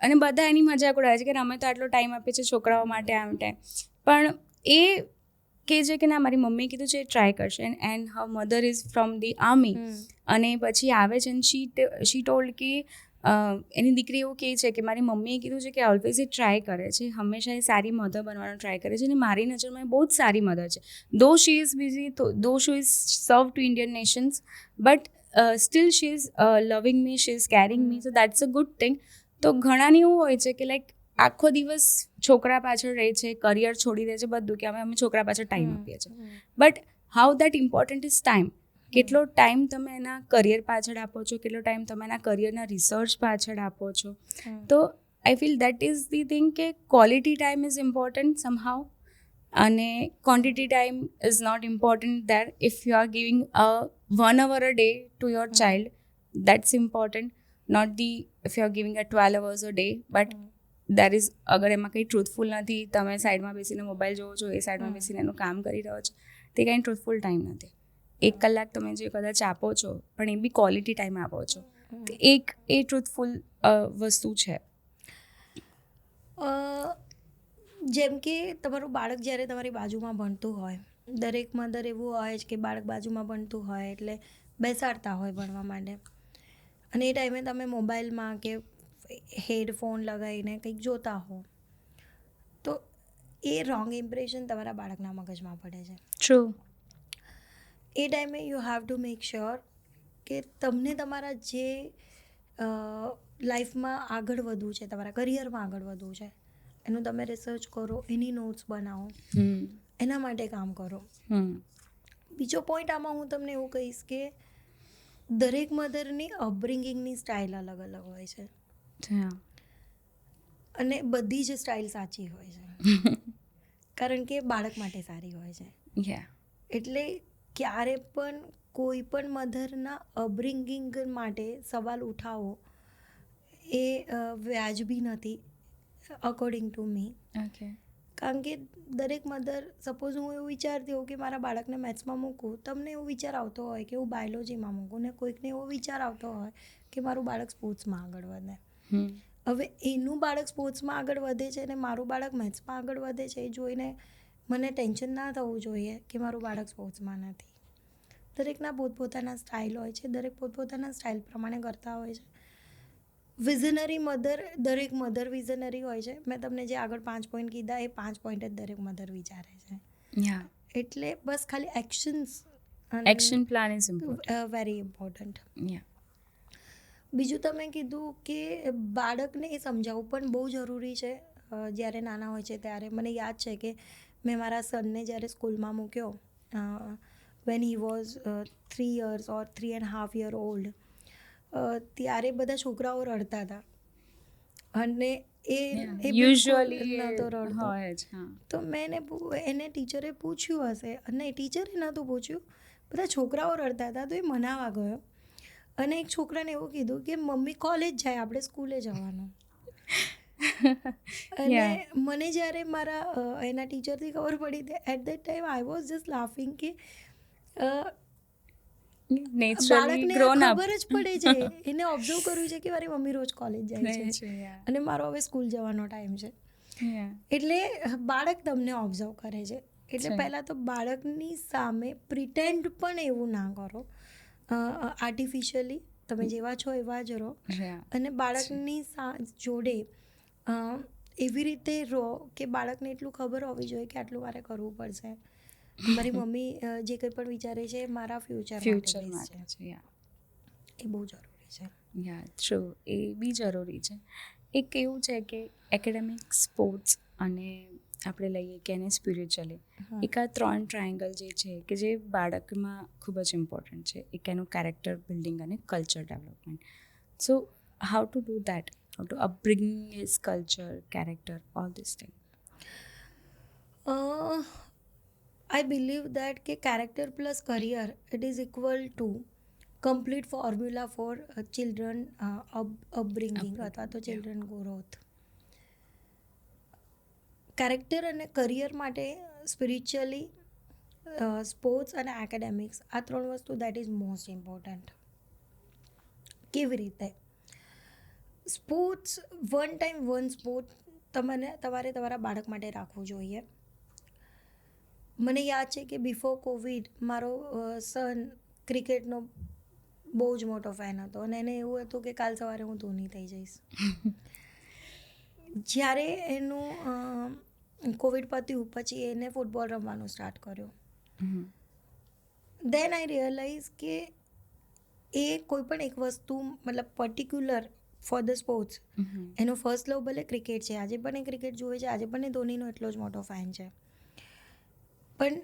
અને બધા એની મજાક ઉડાવે છે કે અમે તો આટલો ટાઈમ આપીએ છીએ છોકરાઓ માટે આમ ટાઈમ. પણ એ કે છે કે ના મારી મમ્મીએ કીધું છે ટ્રાય કરશે. And her mother is from the army અને પછી આવે છે અને શી ટોલ્ડ કે એની દીકરી એવું કહે છે કે મારી મમ્મીએ કીધું છે કે ઓલવેઝ એ ટ્રાય કરે છે, હંમેશા એ સારી મધર બનવાનો ટ્રાય કરે છે અને મારી નજરમાં એ બહુ જ સારી મધર છે. ધો she is busy, though she is serve to Indian nations, but still she is loving me, she is caring me, so that's a good thing. તો ઘણાને એવું હોય છે કે લાઈક આખો દિવસ છોકરા પાછળ રહે છે, કરિયર છોડી દે છે, બધું કે અમે છોકરા પાછળ ટાઈમ આપીએ છીએ. But how that important is time. કેટલો ટાઈમ તમે એના કરિયર પાછળ આપો છો, કેટલો ટાઈમ તમે એના કરિયરના રિસર્ચ પાછળ આપો છો. તો I feel that is the thing કે quality time is important somehow અને quantity time is not important there. If you are giving 1 hour a day to your child, that's important, not the if you are giving a 12 hours a day, but there is અગર એમાં કંઈ truthful નથી, તમે સાઈડમાં બેસીને mobile જોવો છો, એ સાઈડમાં બેસીને એનું કામ કરી રહ્યો છો, તે કંઈ ટ્રુથફુલ ટાઈમ નથી. 1 કલાક તમે જે કદાચ આપો છો પણ એ બી ક્વોલિટી ટાઈમ આપો છો, એ ટ્રુથફુલ વસ્તુ છે. જેમ કે તમારું બાળક જ્યારે તમારી બાજુમાં ભણતું હોય, દરેક મધર એવું હોય જ કે બાળક બાજુમાં ભણતું હોય એટલે બેસાડતા હોય ભણવા માટે અને એ ટાઈમે તમે મોબાઈલમાં કે હેડફોન લગાવીને કંઈક જોતા હો તો એ રોંગ ઇમ્પ્રેશન તમારા બાળકના મગજમાં પડે છે. ટ્રુ. એ ટાઈમે you have to make sure કે તમને તમારા જે લાઈફમાં આગળ વધવું છે, તમારા કરિયરમાં આગળ વધવું છે, એનું તમે રિસર્ચ કરો, એની નોટ્સ બનાવો, એના માટે કામ કરો. બીજો પોઈન્ટ આમાં હું તમને એવું કહીશ કે દરેક મધરની અપબ્રિંગિંગની સ્ટાઇલ અલગ અલગ હોય છે અને બધી જ સ્ટાઇલ સાચી હોય છે કારણ કે બાળક માટે સારી હોય છે. એટલે ક્યારે પણ કોઈ પણ મધરના અપબ્રિંગિંગ માટે સવાલ ઉઠાવો એ વ્યાજબી નથી અકોર્ડિંગ ટુ મી. કારણ કે દરેક મધર, સપોઝ હું એવું વિચારતી હોઉં કે મારા બાળકને મેથ્સમાં મૂકું, તમને એવો વિચાર આવતો હોય કે હું બાયોલોજીમાં મૂકું, ને કોઈકને એવો વિચાર આવતો હોય કે મારું બાળક સ્પોર્ટ્સમાં આગળ વધે. હવે એનું બાળક સ્પોર્ટ્સમાં આગળ વધે છે ને મારું બાળક મેથ્સમાં આગળ વધે છે એ જોઈને મને ટેન્શન ના થવું જોઈએ કે મારું બાળક સ્પોર્ટ્સમાં નથી. દરેકના પોતપોતાના સ્ટાઇલ હોય છે, દરેક પોતપોતાના સ્ટાઇલ પ્રમાણે કરતા હોય છે. વિઝનરી મધર, દરેક મધર વિઝનરી હોય છે. મેં તમને જે આગળ 5 પોઈન્ટ કીધા એ 5 પોઈન્ટ જ દરેક મધર વિચારે છે. એટલે બસ ખાલી action plan is important, very important. બીજું તમે કીધું કે બાળકને એ સમજાવવું પણ બહુ જરૂરી છે જ્યારે નાના હોય છે ત્યારે. મને યાદ છે કે મેં મારા સનને જ્યારે સ્કૂલમાં મૂક્યો when he was 3 years or 3.5 year old, ત્યારે બધા છોકરાઓ રડતા હતા અને યુઝ્યુઅલી નહોતો રડતો. હોય જ. તો મેં એને ટીચરે પૂછ્યું હશે, અને ટીચરે નહોતું પૂછ્યું, બધા છોકરાઓ રડતા હતા તો એ મનાવા ગયો અને એક છોકરાને એવું કીધું કે મમ્મી કોલેજ જાય, આપણે સ્કૂલે જવાનું. અને મને જ્યારે મારા એના ટીચરથી ખબર પડી હતી, at that time I was just laughing કે બાળકને ખબર જ પડે છે, એને ઓબ્ઝર્વ કર્યું છે કે મારી મમ્મી રોજ કોલેજ જાય છે અને મારો હવે સ્કૂલ જવાનો ટાઈમ છે. એટલે બાળક તમને ઓબ્ઝર્વ કરે છે. એટલે પહેલાં તો બાળકની સામે પ્રિટેન્ડ પણ એવું ના કરો, આર્ટિફિશિયલી તમે જેવા છો એવા જ રહો, અને બાળકની જોડે એવી રીતે રહો કે બાળકને એટલું ખબર હોવી જોઈએ કે આટલું મારે કરવું પડશે. મારી મમ્મી જે કંઈ પણ વિચારે છે મારા ફ્યુચર માટે છે. એ બહુ જરૂરી છે. ટ્રુ, એ બી જરૂરી છે. એક એવું છે કે એકેડેમિક, સ્પોર્ટ્સ અને આપણે લઈએ કે એને સ્પિરિચ્યુઅલી, એક આ 3 ટ્રાયેંગલ જે છે કે જે બાળકમાં ખૂબ જ ઇમ્પોર્ટન્ટ છે. એક એનું કેરેક્ટર બિલ્ડિંગ અને culture development. So how to do that, how to upbring his culture, character, all this thing? I believe that કે character plus career, it is equal to complete formula for children upbringing અથવા તો children growth. Character અને career માટે spiritually, sports અને academics, આ 3 વસ્તુ that is most important. કેવી રીતે? Sports, one time one sport તમારે તમારા બાળક માટે રાખવું જોઈએ. મને યાદ છે કે બિફોર કોવિડ મારો સન ક્રિકેટનો બહુ જ મોટો ફેન હતો અને એને એવું હતું કે કાલ સવારે હું ધોની થઈ જઈશ. જ્યારે એનું કોવિડ પત્યું પછી એને ફૂટબોલ રમવાનું સ્ટાર્ટ કર્યું. દેન આઈ રિયલાઇઝ કે એ કોઈ પણ એક વસ્તુ, મતલબ પર્ટિક્યુલર ફોર ધ સ્પોર્ટ્સ, એનો ફર્સ્ટ લવ ભલે ક્રિકેટ છે, આજે પણ એ ક્રિકેટ જુએ છે, આજે પણ એ ધોનીનો એટલો જ મોટો ફેન છે, પણ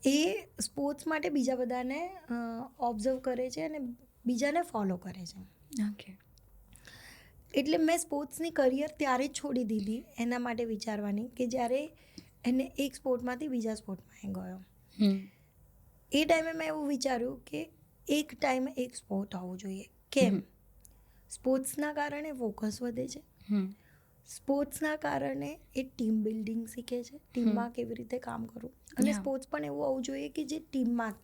એ સ્પોર્ટ્સ માટે બીજા બધાને ઓબ્ઝર્વ કરે છે અને બીજાને ફોલો કરે છે. એટલે મેં સ્પોર્ટ્સની કરિયર ત્યારે જ છોડી દીધી એના માટે વિચારવાની કે જ્યારે એને એક સ્પોર્ટમાંથી બીજા સ્પોર્ટમાં એ ગયો. એ ટાઈમે મેં એવું વિચાર્યું કે એક ટાઈમે એક સ્પોર્ટ હોવું જોઈએ. કેમ? સ્પોર્ટ્સના કારણે ફોકસ વધે છે, સ્પોર્ટ્સના કારણે એ ટીમ બિલ્ડિંગ શીખે છે, ટીમમાં કેવી રીતે કામ કરવું, અને સ્પોર્ટ્સ પણ એવું હોવું જોઈએ કે જે ટીમમાં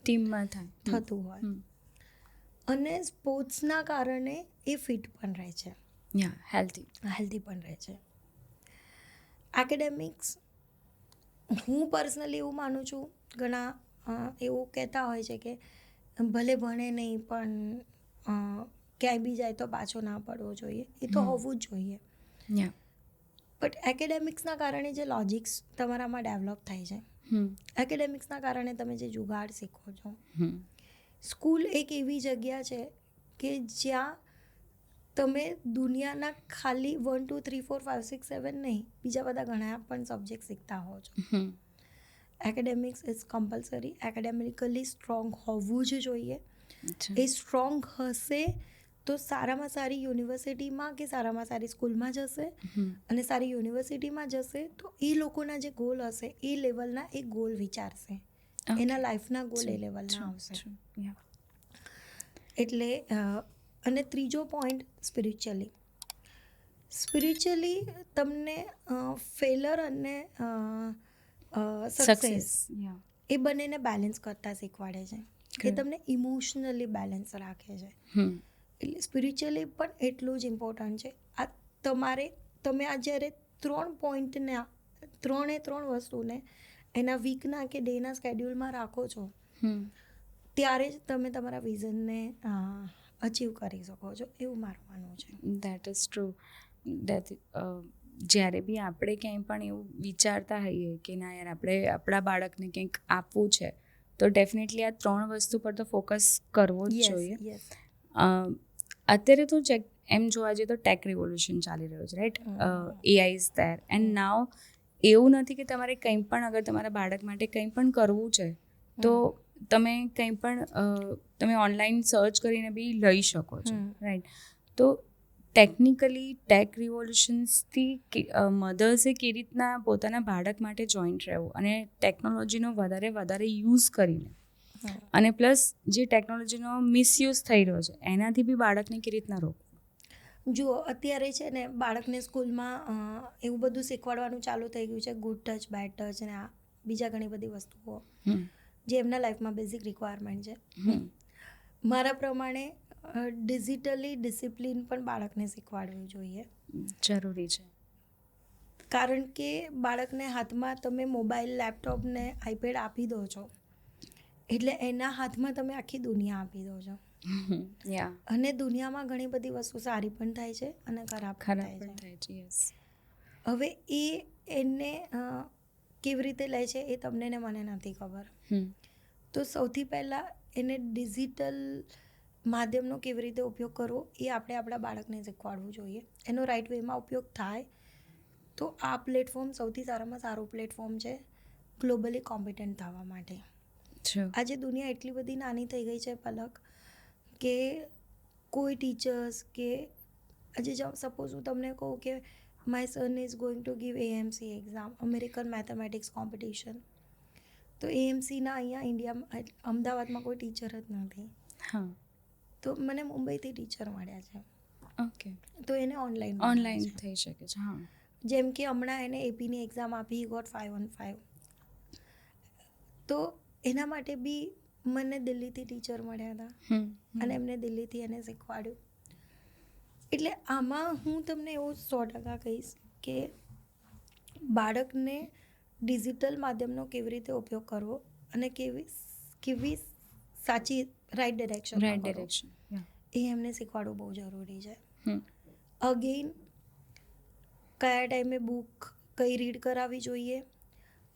થતું હોય, અને સ્પોર્ટ્સના કારણે એ ફિટ પણ રહે છે, હેલ્ધી પણ રહે છે. એકેડેમિક્સ, હું પર્સનલી એવું માનું છું, ઘણા એવું કહેતા હોય છે કે ભલે ભણે નહીં પણ ક્યાંય બી જાય તો પાછો ના પડવો જોઈએ. એ તો હોવું જ જોઈએ, બટ એકેડેમિક્સના કારણે જે લોજિક્સ તમારામાં ડેવલપ થાય છે, એકેડેમિક્સના કારણે તમે જે જુગાડ શીખો છો. સ્કૂલ એક એવી જગ્યા છે કે જ્યાં તમે દુનિયાના ખાલી 1 2 3 4 5 6 7 નહીં, બીજા બધા ઘણા પણ સબ્જેક્ટ શીખતા હો છો. Academics is compulsory. Academically strong હોવું જ જોઈએ. એ સ્ટ્રોંગ હશે તો સારામાં સારી યુનિવર્સિટીમાં કે સારામાં સારી સ્કૂલમાં જશે, અને સારી યુનિવર્સિટીમાં જશે તો એ લોકોના જે ગોલ હશે એ લેવલના એ ગોલ વિચારશે, એના લાઈફના ગોલ એ લેવલના આવશે. એટલે અને ત્રીજો પોઈન્ટ સ્પિરિચ્યુઅલી તમને ફેલર અને સક્સેસ એ બંનેને બેલેન્સ કરતા શીખવાડે છે. એ તમને ઇમોશનલી બેલેન્સ રાખે છે. એટલે સ્પિરિચ્યુઅલી પણ એટલું જ ઇમ્પોર્ટન્ટ છે. આ તમે આ જ્યારે 3 પોઈન્ટને 3 વસ્તુને એના વીકના કે ડેના સ્કેડ્યુલમાં રાખો છો, ત્યારે જ તમે તમારા વિઝનને અચીવ કરી શકો છો, એવું મારું માનવું છે. That is true. જ્યારે બી આપણે ક્યાંય પણ એવું વિચારતા હોઈએ કે ના યાર આપણે આપણા બાળકને કંઈક આપવું છે, તો ડેફિનેટલી આ 3 વસ્તુ પર તો ફોકસ કરવો જ જોઈએ. અત્યારે તો એમ જોવા જઈએ તો ટેક રિવોલ્યુશન ચાલી રહ્યું છે, right? AI is there and now એવું નથી કે તમારે કંઈ પણ અગર તમારા બાળક માટે કંઈ પણ કરવું છે તો તમે કંઈ પણ તમે ઓનલાઈન સર્ચ કરીને બી લઈ શકો છો, રાઈટ? તો ટેકનિકલી ટેક રિવોલ્યુશન્સથી મધર્સે કેવી રીતના પોતાના બાળક માટે જોઈન્ટ રહેવું અને ટેકનોલોજીનો વધારે યુઝ કરીને, અને પ્લસ જે ટેકનોલોજીનો મિસયુઝ થઈ રહ્યો છે એનાથી બી બાળકને કેવી રીતના રોકવું. જુઓ, અત્યારે છે ને બાળકને સ્કૂલમાં એવું બધું શીખવાડવાનું ચાલુ થઈ ગયું છે, ગુડ ટચ, બેડ ટચ ને આ બીજા ઘણી બધી વસ્તુઓ જે એમના લાઈફમાં બેઝિક રિક્વાયરમેન્ટ છે. મારા પ્રમાણે ડિજિટલી ડિસિપ્લિન પણ બાળકને શીખવાડવું જોઈએ, જરૂરી છે. કારણ કે બાળકને હાથમાં તમે મોબાઈલ, લેપટોપ ને આઈપેડ આપી દો છો એટલે એના હાથમાં તમે આખી દુનિયા આપી દો છો. અને દુનિયામાં ઘણી બધી વસ્તુ સારી પણ થાય છે અને ખરાબ પણ થાય છે. હવે એને કેવી રીતે લે છે એ તમને ને મને નથી ખબર. તો સૌથી પહેલાં એને ડિજિટલ માધ્યમનો કેવી રીતે ઉપયોગ કરવો એ આપણે આપણા બાળકને શીખવાડવું જોઈએ. એનો રાઈટ વેમાં ઉપયોગ થાય તો આ પ્લેટફોર્મ સૌથી સારામાં સારું પ્લેટફોર્મ છે ગ્લોબલી કોમ્પિટન્ટ થવા માટે. આજે દુનિયા એટલી બધી નાની થઈ ગઈ છે પલક, કે કોઈ ટીચર્સ કે આજે સપોઝ હું તમને કહું કે my son is going to give AMC exam, American mathematics competition, તો AMCના અહીંયા ઇન્ડિયામાં અમદાવાદમાં કોઈ ટીચર જ નથી. તો મને મુંબઈથી ટીચર મળ્યા છે. ઓકે. તો એને ઓનલાઈન થઈ શકે છે. જેમ કે હમણાં એને APની એક્ઝામ આપી, ગોટ 5 on 5. તો એના માટે બી મને દિલ્હીથી ટીચર મળ્યા હતા અને એમને દિલ્હીથી એને શીખવાડ્યું. એટલે આમાં હું તમને એવું 100% કહીશ કે બાળકને ડિજિટલ માધ્યમનો કેવી રીતે ઉપયોગ કરવો અને કેવી સાચી રાઈટ ડિરેક્શન એ એમને શીખવાડવું બહુ જરૂરી છે. અગેઇન કયા ટાઈમે બુક કઈ રીડ કરાવવી જોઈએ,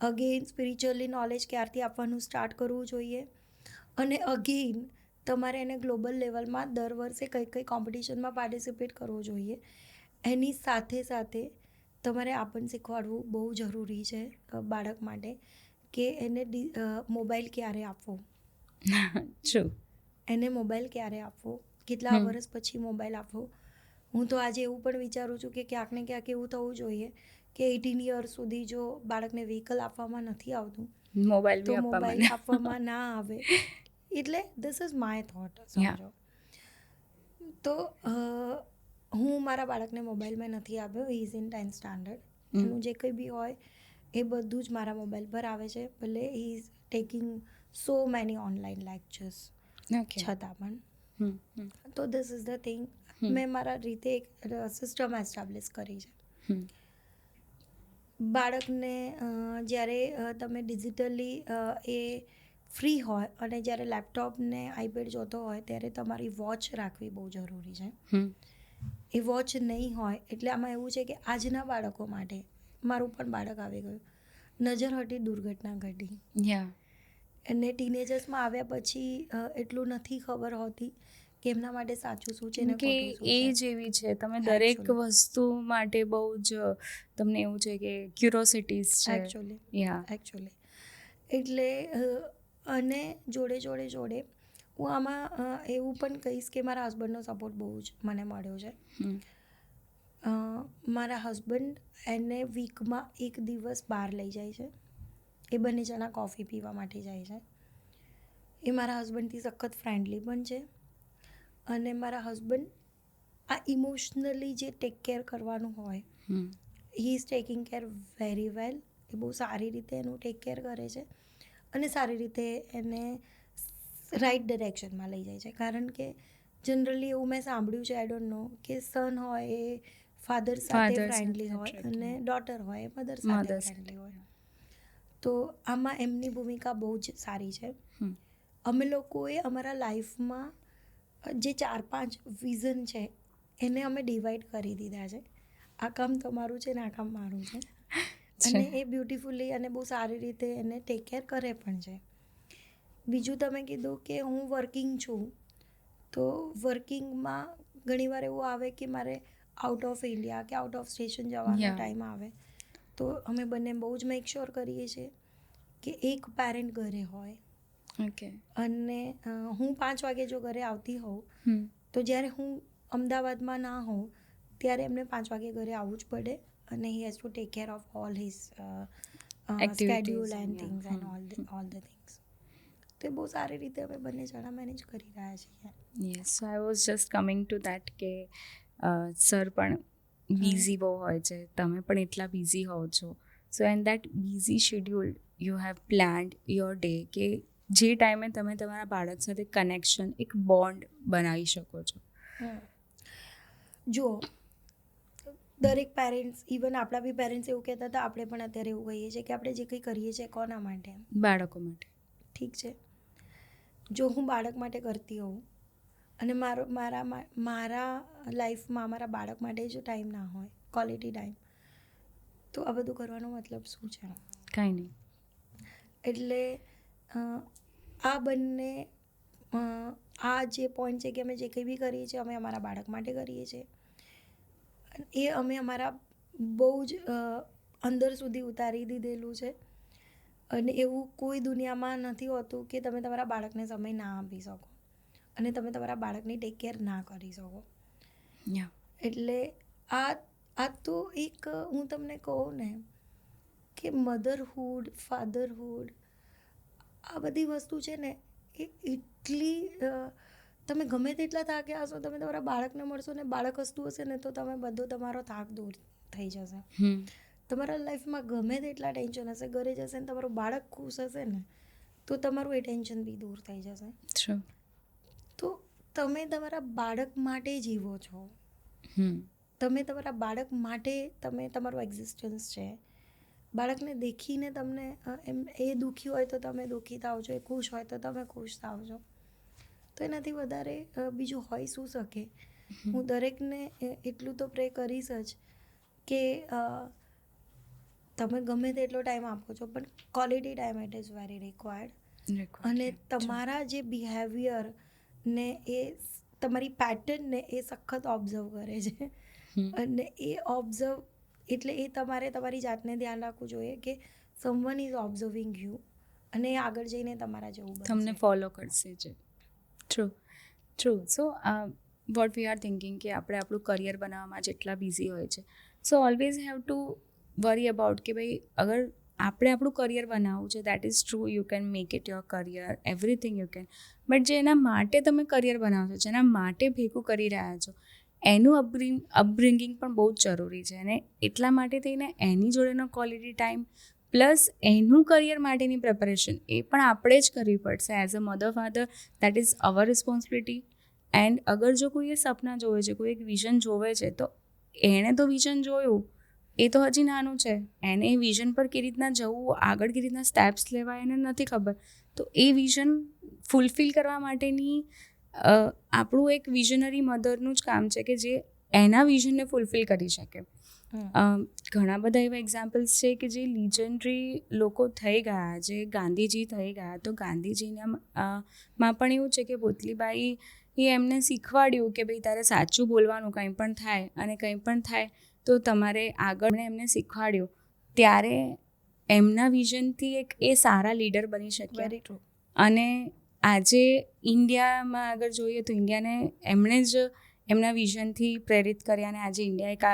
અગેઇન સ્પિરિચ્યુઅલી નોલેજ ક્યારથી આપવાનું સ્ટાર્ટ કરવું જોઈએ, અને અગેઇન તમારે એને ગ્લોબલ લેવલમાં દર વર્ષે કઈ કોમ્પિટિશનમાં પાર્ટિસિપેટ કરવું જોઈએ. એની સાથે સાથે તમારે આ પણ શીખવાડવું બહુ જરૂરી છે બાળક માટે કે એને મોબાઈલ ક્યારે આપવો. એને મોબાઈલ ક્યારે આપવો, કેટલા વર્ષ પછી મોબાઈલ આપવો. હું તો આજે એવું પણ વિચારું છું કે ક્યાંક ને ક્યાંક એવું થવું જોઈએ કે 18 યર્સ સુધી જો બાળકને વ્હીકલ આપવામાં નથી આવતું, મોબાઈલ આપવામાં ના આવે. એટલે ધીસ ઇઝ માય થોટ. સમજો તો હું મારા બાળકને મોબાઈલ મેં નથી આપ્યો. He is in 10th standard. એનું જે કંઈ બી હોય એ બધું જ મારા મોબાઈલ પર આવે છે. ભલે હી is taking so many online lectures છતાં પણ. તો ધીસ ઇઝ ધ થિંગ. મેં મારા રીતે એક સિસ્ટમ એસ્ટાબ્લિશ કરી છે. બાળકને જ્યારે તમે ડિજિટલી એ ફ્રી હોય અને જ્યારે લેપટોપને આઈપેડ જોતો હોય ત્યારે તમારી વોચ રાખવી બહુ જરૂરી છે. એ વોચ નહીં હોય એટલે આમાં એવું છે કે આજના બાળકો માટે, મારું પણ બાળક આવી ગયું, નજર હટી દુર્ઘટના ઘટી. અને ટીનેજર્સમાં આવ્યા પછી એટલું નથી ખબર હોતી કે એમના માટે સાચું શું છે ને કે ખોટું શું એ છે. જ એવી છે, તમે દરેક Actually. વસ્તુ માટે બહુ જ તમને એવું છે કે ક્યુરોસિટીઝ છે. એકચ્યુઅલી યા એકચ્યુઅલી એટલે અને જોડે હું આમાં એવું પણ કહીશ કે મારા હસબન્ડનો સપોર્ટ બહુ જ મને મળ્યો છે. મારા હસબન્ડ એને વીકમાં 1 દિવસ બહાર લઈ જાય છે. એ બંને જણા કોફી પીવા માટે જાય છે. એ મારા હસબન્ડથી સખત ફ્રેન્ડલી પણ છે. અને મારા હસબન્ડ આ ઇમોશનલી જે ટેક કેર કરવાનું હોય, he is taking care very well. એ બહુ સારી રીતે એનું ટેક કેર કરે છે અને સારી રીતે એને રાઈટ ડિરેક્શનમાં લઈ જાય છે. કારણ કે જનરલી એવું મેં સાંભળ્યું છે, આઈ ડોન્ટ નો, કે સન હોય એ ફાધર સાથે Father ફ્રેન્ડલી સાથે હોય attractive. અને ડોટર હોય એ મધર સાથે Mother ફ્રેન્ડલી હોય. તો આમાં એમની ભૂમિકા બહુ જ સારી છે. હમ. અમે લોકોએ અમારા લાઈફમાં જે 4-5 વિઝન છે એને અમે ડિવાઈડ કરી દીધા છે. આ કામ તમારું છે ને આ કામ મારું છે. અને એ બ્યુટિફુલી અને બહુ સારી રીતે એને ટેક કેર કરે પણ છે. બીજું તમે કીધું કે હું વર્કિંગ છું, તો વર્કિંગમાં ઘણીવાર એવું આવે કે મારે આઉટ ઓફ ઇન્ડિયા કે આઉટ ઓફ સ્ટેશન જવાનો Yeah. ટાઈમ આવે, તો અમે બંને બહુ જ મેક શ્યોર કરીએ છીએ કે એક પેરેન્ટ ઘરે હોય. ઓકે. અને હું 5 વાગે જો ઘરે આવતી હોઉં તો જ્યારે હું અમદાવાદમાં ના હોઉં ત્યારે એમને 5 વાગે ઘરે આવવું જ પડે. અને he has to take care of all his Activities schedule and and yeah. Things and all the things. તો એ બહુ સારી રીતે અમે બંને જણા મેનેજ કરી રહ્યા છીએ. Yes, so I was just coming to that કે સર પણ બિઝી બહુ હોય છે, તમે પણ એટલા બિઝી હોવ છો. સો and that busy schedule you have planned your day કે જે ટાઈમે તમે તમારા બાળક સાથે કનેક્શન, એક બોન્ડ બનાવી શકો છો. જુઓ, દરેક પેરેન્ટ્સ, ઇવન આપણા બી પેરેન્ટ્સ એવું કહેતા હતા, આપણે પણ અત્યારે એવું કહીએ છીએ કે આપણે જે કંઈ કરીએ છીએ કોના માટે? બાળકો માટે. ઠીક છે, જો હું બાળક માટે કરતી હોઉં અને મારા લાઈફમાં મારા બાળક માટે જો ટાઈમ ના હોય, ક્વોલિટી ટાઈમ, તો આ બધું કરવાનો મતલબ શું છે? કાંઈ નહીં. એટલે આ બંને આ જે પોઈન્ટ છે કે અમે જે કંઈ બી કરીએ છીએ અમે અમારા બાળક માટે કરીએ છીએ. એ અમે અમારા બહુ જ અંદર સુધી ઉતારી દીધેલું છે. અને એવું કોઈ દુનિયામાં નથી હોતું કે તમે તમારા બાળકને સમય ના આપી શકો અને તમે તમારા બાળકની ટેક કેર ના કરી શકો. યા. એટલે આ તો એક, હું તમને કહું ને કે મધરહૂડ, ફાધરહૂડ, આ બધી વસ્તુ છે ને એ એટલી, તમે ગમે તેટલા થાક્યા હશો, તમે તમારા બાળકને મળશો ને બાળક હસતું હશે ને તો તમે બધો તમારો થાક દૂર થઈ જશે. તમારા લાઈફમાં ગમે તેટલા ટેન્શન હશે, ઘરે જશે ને તમારું બાળક ખુશ હશે ને તો તમારું એ ટેન્શન બી દૂર થઈ જશે. તો તમે તમારા બાળક માટે જીવો છો. તમે તમારા બાળક માટે તમે તમારું એક્ઝિસ્ટન્સ છે. બાળકને દેખીને તમને એમ એ દુઃખી હોય તો તમે દુઃખી થાવ છો, એ ખુશ હોય તો તમે ખુશ થાવ છો. તો એનાથી વધારે બીજું હોઈ શું શકે? હું દરેકને એટલું તો પ્રે કરીશ જ કે તમે ગમે તેટલો ટાઈમ આપો છો પણ quality time it is very required. અને તમારા જે બિહેવિયર ને એ તમારી પેટર્નને એ સખત ઓબ્ઝર્વ કરે છે. અને એ ઓબ્ઝર્વ એટલે એ તમારે તમારી જાતને ધ્યાન રાખવું જોઈએ કે સમવન ઇઝ ઓબ્ઝર્વિંગ યુ અને એ આગળ જઈને તમારા જેવું તમને ફોલો કરશે જ. True. So what we are thinking કે આપણે આપણું કરિયર બનાવવામાં જેટલા બિઝી હોય છે, so always have to worry about કે ભાઈ અગર આપણે આપણું કરિયર બનાવવું છે, that is true, you can make it your career, everything you can. But જે એના માટે તમે કરિયર બનાવો છો, જેના માટે ભેગું કરી રહ્યા છો, એનું અપબ્રિંગિંગ પણ બહુ જ જરૂરી છે. અને એટલા માટે થઈને એની જોડેનો ક્વોલિટી ટાઈમ પ્લસ એનું કરિયર માટેની પ્રિપેરેશન એ પણ આપણે જ કરવી પડશે as a mother father. That is our responsibility. And અગર જો કોઈએ સપના જોવે છે, કોઈ એક વિઝન જોવે છે, તો એણે તો વિઝન જોયું, એ તો હજી નાનું છે, એને એ વિઝન પર કેવી રીતના જવું, આગળ કેવી રીતના સ્ટેપ્સ લેવા એને નથી ખબર. તો એ વિઝન ફૂલફિલ કરવા માટેની આપણું એક વિઝનરી મધરનું જ કામ છે કે જે એના વિઝનને ફૂલફિલ કરી શકે. ઘણા બધા એવા એક્ઝામ્પલ્સ છે કે જે લીજન્ડરી લોકો થઈ ગયા, જે ગાંધીજી થઈ ગયા. તો ગાંધીજીના માં પણ એવું છે કે પુતલીબાઈ એમને શીખવાડ્યું કે ભાઈ તારે સાચું બોલવાનું, કંઈ પણ થાય અને કંઈ પણ થાય તો તમારે આગળ એમને શીખવાડ્યું. ત્યારે એમના વિઝનથી એ સારા લીડર બની શક્યા. Very true. અને આજે ઇન્ડિયામાં અગર જોઈએ તો ઇન્ડિયાને એમણે જ એમના વિઝનથી પ્રેરિત કર્યા અને આજે ઇન્ડિયા એક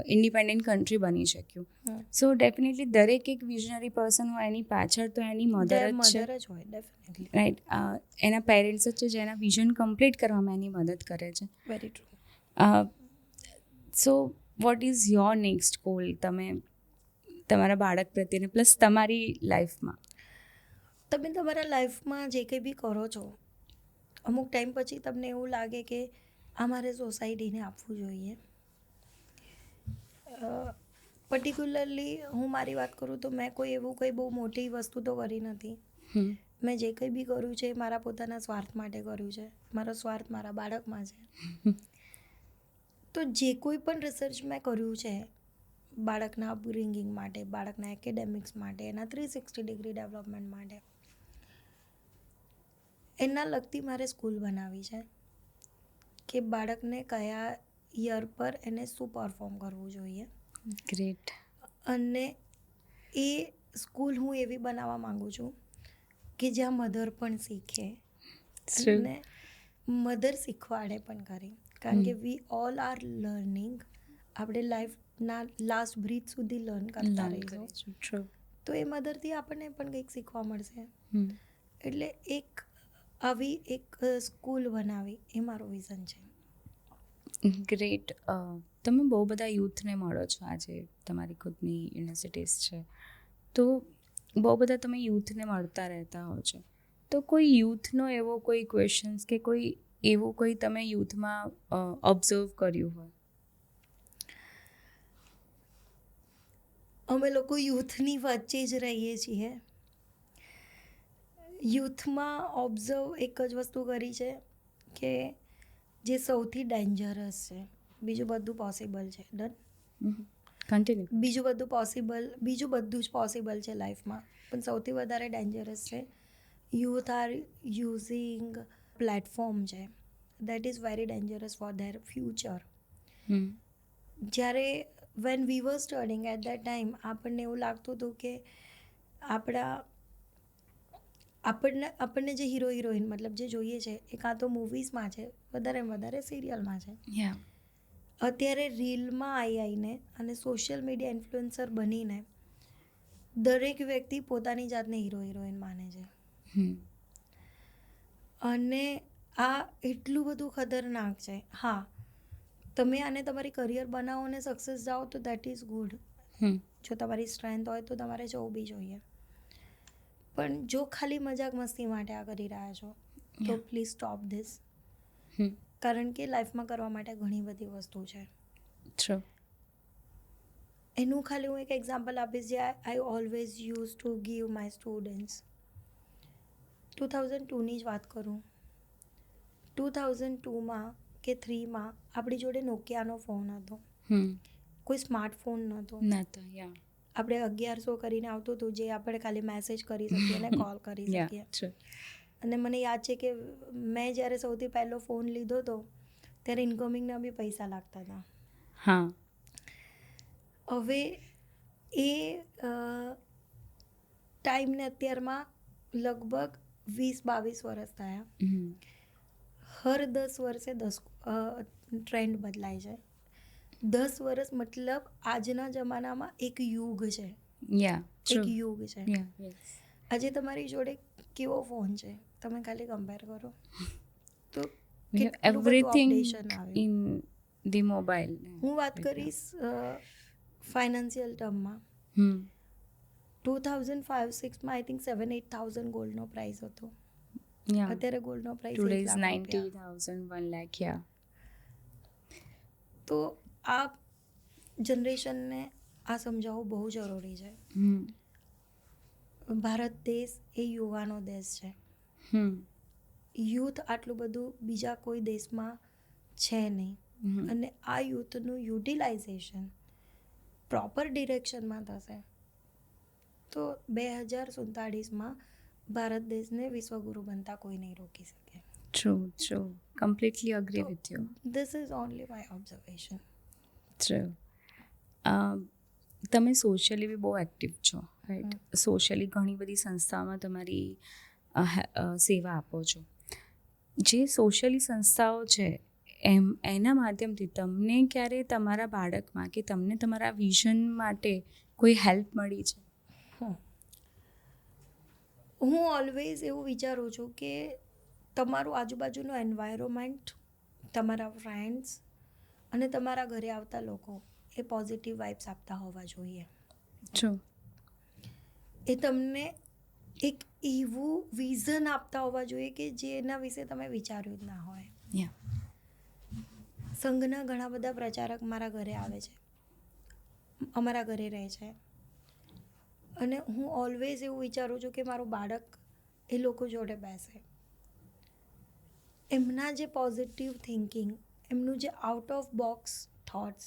ઇન્ડિપેન્ડન્ટ કન્ટ્રી બની શક્યું. સો ડેફિનેટલી દરેક એક વિઝનરી પર્સન હોય એની પાછળ તો એની મધર જ છે, રાઈટ. એના પેરેન્ટ્સ જ છે જેના વિઝન કમ્પ્લીટ કરવામાં એની મદદ કરે છે. Very true. So what is your next goal તમે તમારા બાળક પ્રત્યેને પ્લસ તમારી લાઈફમાં? તમે તમારા લાઈફમાં જે કંઈ બી કરો છો, અમુક ટાઈમ પછી તમને એવું લાગે કે આ મારે સોસાયટીને આપવું જોઈએ. પર્ટિક્યુલરલી હું મારી વાત કરું તો મેં કોઈ એવું કંઈ બહુ મોટી વસ્તુ તો કરી નથી. મેં જે કંઈ બી કર્યું છે મારા પોતાના સ્વાર્થ માટે કર્યું છે. મારો સ્વાર્થ મારા બાળકમાં છે. તો જે કોઈ પણ રિસર્ચ મેં કર્યું છે બાળકના અપબ્રિંગિંગ માટે, બાળકના એકેડેમિક્સ માટે, એના 360 ડિગ્રી ડેવલપમેન્ટ માટે, એના લગતી મારે સ્કૂલ બનાવી છે કે બાળકને કયા યર પર એને શું પરફોર્મ કરવું જોઈએ. ગ્રેટ. અને એ સ્કૂલ હું એવી બનાવવા માંગુ છું કે જ્યાં મધર પણ શીખે અને મધર શીખવાડે પણ ખરી. કારણ કે વી ઓલ આર લર્નિંગ. આપણે લાઈફના લાસ્ટ બ્રીથ સુધી લર્ન કરતા રહીશું. તો એ મધરથી આપણને પણ કંઈક શીખવા મળશે. એટલે આવી એક સ્કૂલ બનાવી એ મારો વિઝન છે. ગ્રેટ. તમે બહુ બધા યુથને મળો છો, આજે તમારી ખુદની યુનિવર્સિટીઝ છે તો બહુ બધા તમે યુથને મળતા રહેતા હો છો. તો કોઈ યુથનો એવો કોઈ ક્વેશ્ચન્સ કે કોઈ એવું કોઈ તમે યુથમાં ઓબ્ઝર્વ કર્યું હોય? અમે લોકો યુથની વચ્ચે જ રહીએ છીએ. યુથમાં ઓબ્ઝર્વ એક જ વસ્તુ કરી છે કે જે સૌથી ડેન્જરસ છે, બીજું બધું પોસિબલ છે. ડન. કન્ટિન્યુ. બીજું બધું જ પોસિબલ છે લાઈફમાં, પણ સૌથી વધારે ડેન્જરસ છે યુથ આર યુઝિંગ પ્લેટફોર્મ છે. That is very dangerous for their future. જ્યારે when we were studying at that time આપણને એવું લાગતું હતું કે આપણને જે હીરો હિરોઈન મતલબ જે જોઈએ છે એ કાં તો મૂવીઝમાં છે, વધારે સિરિયલમાં છે. અત્યારે રીલમાં આવીને અને સોશિયલ મીડિયા ઇન્ફ્લુએન્સર બનીને દરેક વ્યક્તિ પોતાની જાતને હીરો હિરોઈન માને છે. અને આ એટલું બધું ખતરનાક છે. હા, તમે આને તમારી કરિયર બનાવો અને સક્સેસ જાઓ તો દેટ ઇઝ ગુડ. જો તમારી સ્ટ્રેન્થ હોય તો તમારે જવું બી જોઈએ. પણ જો ખાલી મજાક મસ્તી માટે આ કરી રહ્યા છો તો પ્લીઝ સ્ટોપ ધીસ. કારણ કે લાઈફમાં કરવા માટે ઘણી બધી વસ્તુ છે. એનું ખાલી હું એક એક્ઝામ્પલ આપીશ જે I always use to give my students. 2002ની જ વાત કરું. 2002માં કે 3માં આપણી જોડે નોકિયાનો ફોન હતો. કોઈ સ્માર્ટફોન નહોતો. આપણે 1100 કરીને આવતું હતું જે આપણે ખાલી મેસેજ કરી શકીએ અને કોલ કરી શકીએ. અને મને યાદ છે કે મેં જ્યારે સૌથી પહેલો ફોન લીધો હતો ત્યારે ઇન્કમિંગના બી પૈસા લાગતા હતા. હવે એ ટાઈમને અત્યારમાં લગભગ 20-22 વર્ષ થયા. હર 10 વર્ષે ટ્રેન્ડ બદલાય છે. 10 વર્ષ મતલબ આજના જમાનામાં એક યુગ છે. આજે તમારી જોડે કેવો ફોન છે તમે ખાલી કમ્પેર કરો તો કેટલું બધું અપડેશન આવે. હું વાત કરીશ ફાઇનાન્શિયલ ટર્મમાં. 2005-06માં આઈ થિંક 7,000-8,000 ગોલ્ડનો પ્રાઇસ હતો. અત્યારે ગોલ્ડનો પ્રાઇસ 90,000-1 lakh. તો આ જનરેશનને આ સમજાવવું બહુ જરૂરી છે. ભારત દેશ એ યુવાનો દેશ છે. યુથ આટલું બધું બીજા કોઈ દેશમાં છે નહીં. અને આ યુથનું યુટિલાઇઝેશન પ્રોપર ડિરેક્શનમાં થશે તો 2047માં ભારત દેશને વિશ્વગુરુ બનતા કોઈ નહીં રોકી શકે. True. Completely agree with you. This is only my observation. True. તમે સોશિયલી બી બહુ એક્ટિવ છો, રાઈટ? સોશિયલી ઘણી બધી સંસ્થાઓમાં તમારી સેવા આપો છો. જે સોશિયલી સંસ્થાઓ છે એના માધ્યમથી તમને ક્યારે તમારા બાળકમાં કે તમને તમારા વિઝન માટે કોઈ હેલ્પ મળી છે? હું ઓલવેઝ એવું વિચારું છું કે તમારું આજુબાજુનું એન્વાયરમેન્ટ, તમારા ફ્રેન્ડ્સ અને તમારા ઘરે આવતા લોકો એ પોઝિટિવ વાઇબ્સ આપતા હોવા જોઈએ. ટ્રુ. એ તમને એક એવું વિઝન આપતા હોવા જોઈએ કે જેના વિશે તમે વિચાર્યું જ ના હોય. સંઘના ઘણા બધા પ્રચારક મારા ઘરે આવે છે, અમારા ઘરે રહે છે, અને હું ઓલવેઝ એવું વિચારું છું કે મારું બાળક એ લોકો જોડે બેસે. એમના જે પોઝિટિવ થિંકિંગ, એમનું જે આઉટ ઓફ બોક્સ થોટ્સ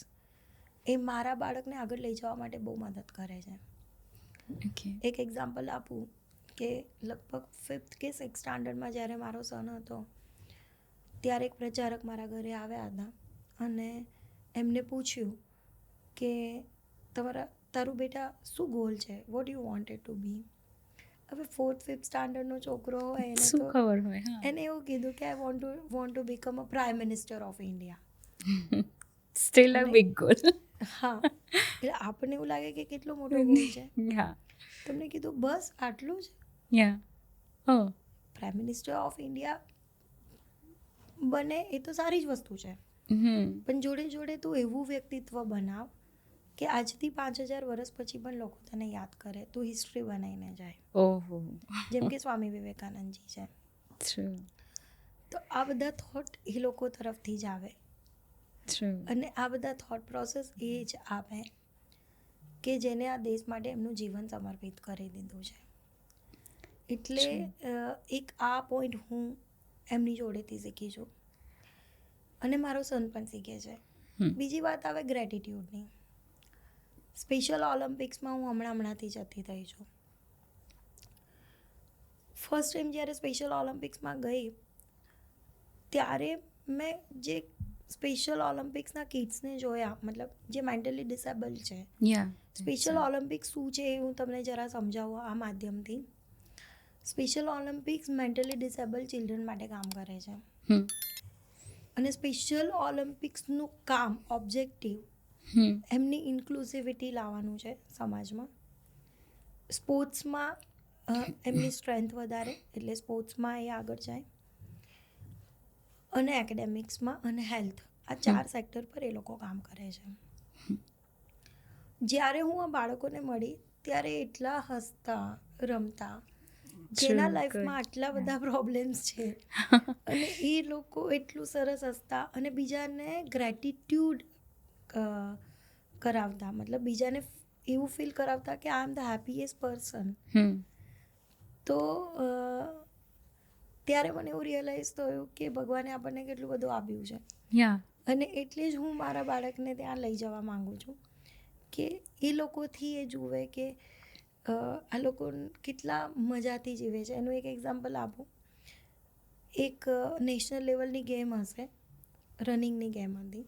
એ મારા બાળકને આગળ લઈ જવા માટે બહુ મદદ કરે છે. એક એક્ઝામ્પલ આપું કે લગભગ 5th કે 6th સ્ટાન્ડર્ડમાં જ્યારે મારો સન હતો ત્યારે એક પ્રચારક મારા ઘરે આવ્યા હતા અને એમને પૂછ્યું કે તારું બેટા શું ગોલ છે, વોટ યુ વોન્ટેડ ટુ બી. હવે 4th 5th સ્ટાન્ડર્ડનો છોકરો હોય એને શું તો ખબર હોય? એને એવું કીધું કે I want to become a prime minister of India. Steel a big goal. હા, એટલે આપણને એવું લાગે કે કેટલો મોટો ગોલ છે. યા. તમને કીધું બસ આટલું જ? યા. પ્રાઇમ મિનિસ્ટર ઓફ ઇન્ડિયા બને એ તો સારી જ વસ્તુ છે, પણ જોડે જોડે તું એવું વ્યક્તિત્વ બનાવ કે આજથી 5000 વર્ષ પછી પણ લોકો તને યાદ કરે, તું હિસ્ટ્રી બનાવીને જાય. ઓહો. જેમ કે સ્વામી વિવેકાનંદજી છે. તો આ બધા થોટ એ લોકો તરફથી જ આવે અને આ બધા થોટ પ્રોસેસ એ જ આપે કે જેને આ દેશ માટે એમનું જીવન સમર્પિત કરી દીધું છે. એટલે એક આ પોઈન્ટ હું એમની જોડેથી શીખી છું અને મારો સન પણ શીખે છે. બીજી વાત આવે ગ્રેટિટ્યૂડની. સ્પેશિયલ ઓલિમ્પિક્સમાં હું હમણાંથી જતી થઈ છું. ફર્સ્ટ ટાઈમ જ્યારે સ્પેશિયલ ઓલિમ્પિક્સમાં ગઈ ત્યારે મેં જે સ્પેશિયલ ઓલિમ્પિક્સના કિડ્સને જોયા, મતલબ જે મેન્ટલી ડિસેબલ છે. સ્પેશિયલ ઓલિમ્પિક્સ શું છે એ હું તમને જરા સમજાવું આ માધ્યમથી. Special Olympics mentally disable children માટે કામ કરે છે અને સ્પેશિયલ ઓલિમ્પિક્સનું કામ ઓબ્જેક્ટિવ એમની ઇન્ક્લુઝિવિટી લાવવાનું છે સમાજમાં. સ્પોર્ટ્સમાં એમની સ્ટ્રેન્થ વધારે, એટલે સ્પોર્ટ્સમાં એ આગળ જાય, અને એકેડેમિક્સમાં અને હેલ્થ, આ 4 સેક્ટર પર એ લોકો કામ કરે છે. જ્યારે હું આ બાળકોને મળી ત્યારે એટલા હસતા રમતા, જેના લાઈફમાં આટલા બધા પ્રોબ્લેમ્સ છે અને એ લોકો એટલું સરસ હસતા અને બીજાને ગ્રેટિટ્યૂડ કરાવતા, મતલબ બીજાને એવું ફીલ કરાવતા કે I am the happiest person. તો ત્યારે મને એવું રિયલાઇઝ થયું કે ભગવાને આપણને કેટલું બધું આપ્યું છે. અને એટલે જ હું મારા બાળકને ત્યાં લઈ જવા માંગુ છું કે એ લોકોથી એ જુએ કે આ લોકો કેટલા મજાથી જીવે છે. એનું એક એક્ઝામ્પલ આપું. એક નેશનલ લેવલની ગેમ હશે, રનિંગની ગેમ હતી,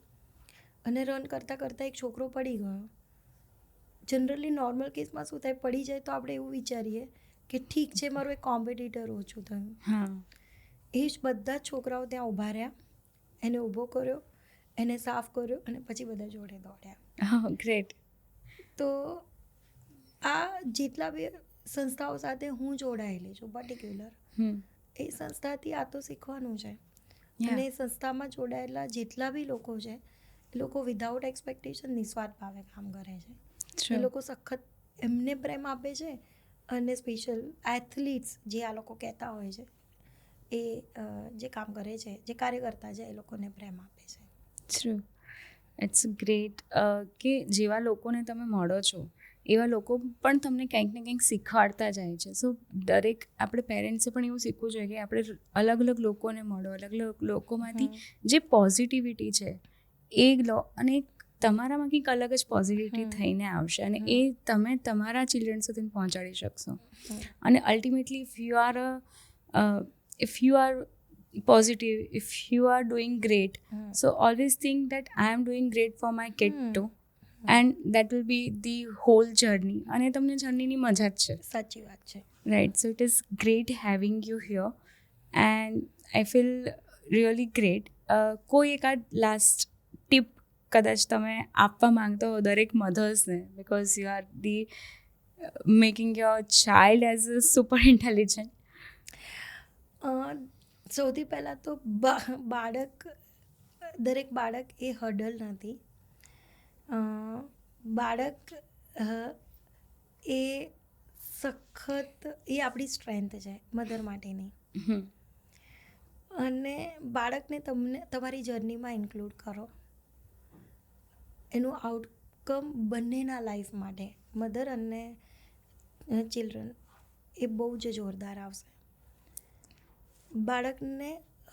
અને રન કરતાં કરતાં એક છોકરો પડી ગયો. જનરલી નોર્મલ કેસમાં શું થાય, પડી જાય તો આપણે એવું વિચારીએ કે ઠીક છે, મારું એક કોમ્પિટિટર ઓછું થયું. એ જ બધા જ છોકરાઓ ત્યાં ઊભા રહ્યા, એને ઊભો કર્યો, એને સાફ કર્યો અને પછી બધા જોડે દોડ્યા. ગ્રેટ. તો આ જેટલા બી સંસ્થાઓ સાથે હું જોડાયેલી છું પર્ટિક્યુલર, એ સંસ્થાથી આ તો શીખવાનું છે. અને એ સંસ્થામાં જોડાયેલા જેટલા બી લોકો છે એ લોકો વિધાઉટ એક્સપેક્ટેશન નિસ્વાર્થ ભાવે કામ કરે છે. એ લોકો સખત એમને પ્રેમ આપે છે અને સ્પેશિયલ એથ્લીટ્સ જે આ લોકો કહેતા હોય છે એ જે કામ કરે છે, જે કાર્યકર્તા છે, એ લોકોને પ્રેમ આપે છે. ટ્રુ. ઇટ્સ ગ્રેટ કે જેવા લોકોને તમે મળો છો એવા લોકો પણ તમને કંઈક ને કંઈક શીખવાડતા જાય છે. સો દરેક આપણે પેરેન્ટ્સે પણ એવું શીખવું જોઈએ કે આપણે અલગ અલગ લોકોને મળો, અલગ અલગ લોકોમાંથી જે પોઝિટિવિટી છે એ લો અને એક તમારામાં કંઈક અલગ જ પોઝિટિવિટી થઈને આવશે અને એ તમે તમારા ચિલ્ડ્રન સુધી પહોંચાડી શકશો. અને ultimately if you are positive, if you are doing great, so always think that I am doing great for my kid too, and that will be the whole journey. અને તમને જર્નીની મજા જ છે. સાચી વાત છે. Right, so it is great having you here and I feel really great. કોઈ એકાદ લાસ્ટ ટીપ કદાચ તમે આપવા માંગતો હો દરેક મધર્સને, because you are the making your child as a super intelligent. સૌથી પહેલાં તો દરેક બાળક એ હર્ડલ નથી. બાળક એ સખત એ આપણી સ્ટ્રેન્થ છે મધર માટેની. અને બાળકને તમારી જર્નીમાં ઇન્ક્લુડ કરો. એનું આઉટકમ બંનેના લાઈફ માટે, મધર અને ચિલ્ડ્રન, એ બહુ જ જોરદાર આવશે. બાળકને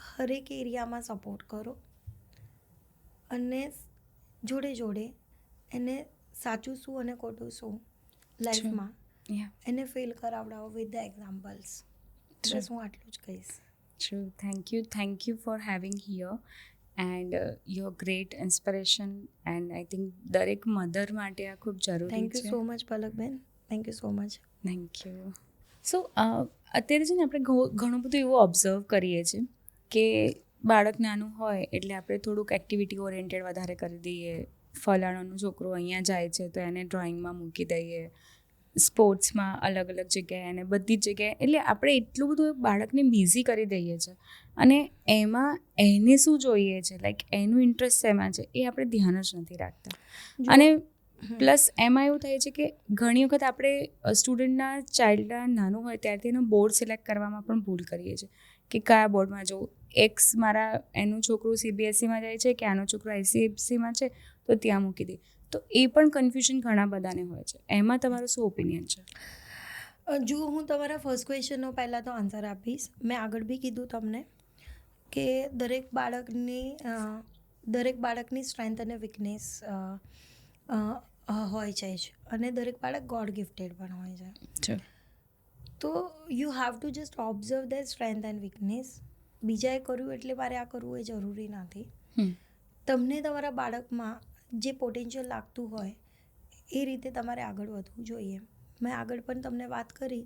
હરેક એરિયામાં સપોર્ટ કરો અને જોડે જોડે એને સાચું શું અને ખોટું શું લાઈફમાં એને ફીલ કરાવડાવો વિથ ધ એક્ઝામ્પલ્સ. બસ હું આટલું જ કહીશ. True. Thank you for having here and your great inspiration, and I think દરેક મધર માટે આ ખૂબ જરૂરી છે. Thank you so much Palakben, thank you so much. Thank you. So અત્યારે છે ને આપણે ઘણું બધું એવું ઓબ્ઝર્વ કરીએ છીએ કે બાળક નાનું હોય એટલે આપણે થોડુંક એક્ટિવિટી ઓરિએન્ટેડ વધારે કરી દઈએ. ફલાણાનું છોકરું અહીંયા જાય છે તો એને ડ્રોઈંગમાં મૂકી દઈએ, સ્પોર્ટ્સમાં અલગ અલગ જગ્યાએ, અને બધી જ જગ્યાએ. એટલે આપણે એટલું બધું બાળકને બિઝી કરી દઈએ છીએ અને એમાં એને શું જોઈએ છે, લાઈક એનું ઇન્ટરેસ્ટ શેમાં છે, એ આપણે ધ્યાન જ નથી રાખતા. અને પ્લસ એમાં એવું થાય છે કે ઘણી વખત આપણે સ્ટુડન્ટના ચાઇલ્ડના નાનું હોય ત્યારથી એનું બોર્ડ સિલેક્ટ કરવામાં પણ ભૂલ કરીએ છીએ કે કયા બોર્ડમાં જવું. એનું છોકરું CBSEમાં જાય છે કે આનું છોકરું ICSEમાં છે તો ત્યાં મૂકી દે. તો એ પણ કન્ફ્યુઝન ઘણા બધાને હોય છે. એમાં તમારો શું ઓપિનિયન છે? જો હું તમારા ફર્સ્ટ ક્વેશ્ચનનો પહેલાં તો આન્સર આપીશ. મેં આગળ બી કીધું તમને કે દરેક બાળકની સ્ટ્રેન્થ અને વીકનેસ હોય છે જ, અને દરેક બાળક ગોડ ગિફ્ટેડ પણ હોય છે. તો you have to just observe the strength and weakness. બીજાએ કર્યું એટલે મારે આ કરવું એ જરૂરી નથી. તમને તમારા બાળકમાં જે પોટેન્શિયલ લાગતું હોય એ રીતે તમારે આગળ વધવું જોઈએ. મેં આગળ પણ તમને વાત કરી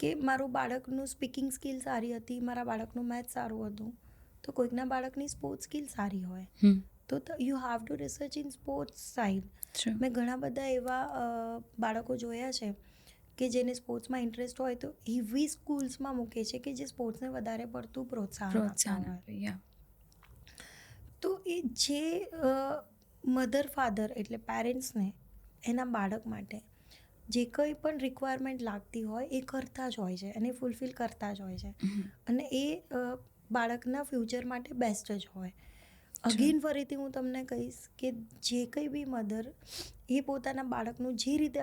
કે મારું બાળકનું સ્પીકિંગ સ્કિલ સારી હતી, મારા બાળકનું મેથ્સ સારું હતું, તો કોઈકના બાળકની સ્પોર્ટ્સ સ્કિલ સારી હોય તો you have to research in sports side. મેં ઘણા બધા એવા બાળકો જોયા છે કે જેને સ્પોર્ટ્સમાં ઇન્ટરેસ્ટ હોય તો એવી સ્કૂલ્સમાં મૂકે છે કે જે સ્પોર્ટ્સને વધારે પડતું પ્રોત્સાહન આપે. તો એ જે મધર ફાધર એટલે પેરેન્ટ્સને એના બાળક માટે જે કંઈ પણ રિક્વાયરમેન્ટ લાગતી હોય એ કરતા જ હોય છે અને ફૂલફિલ કરતા જ હોય છે, અને એ બાળકના ફ્યુચર માટે બેસ્ટ જ હોય. અગેન ફરીથી હું તમને કહીશ કે જે કંઈ બી મધર એ પોતાના બાળકનું જે રીતે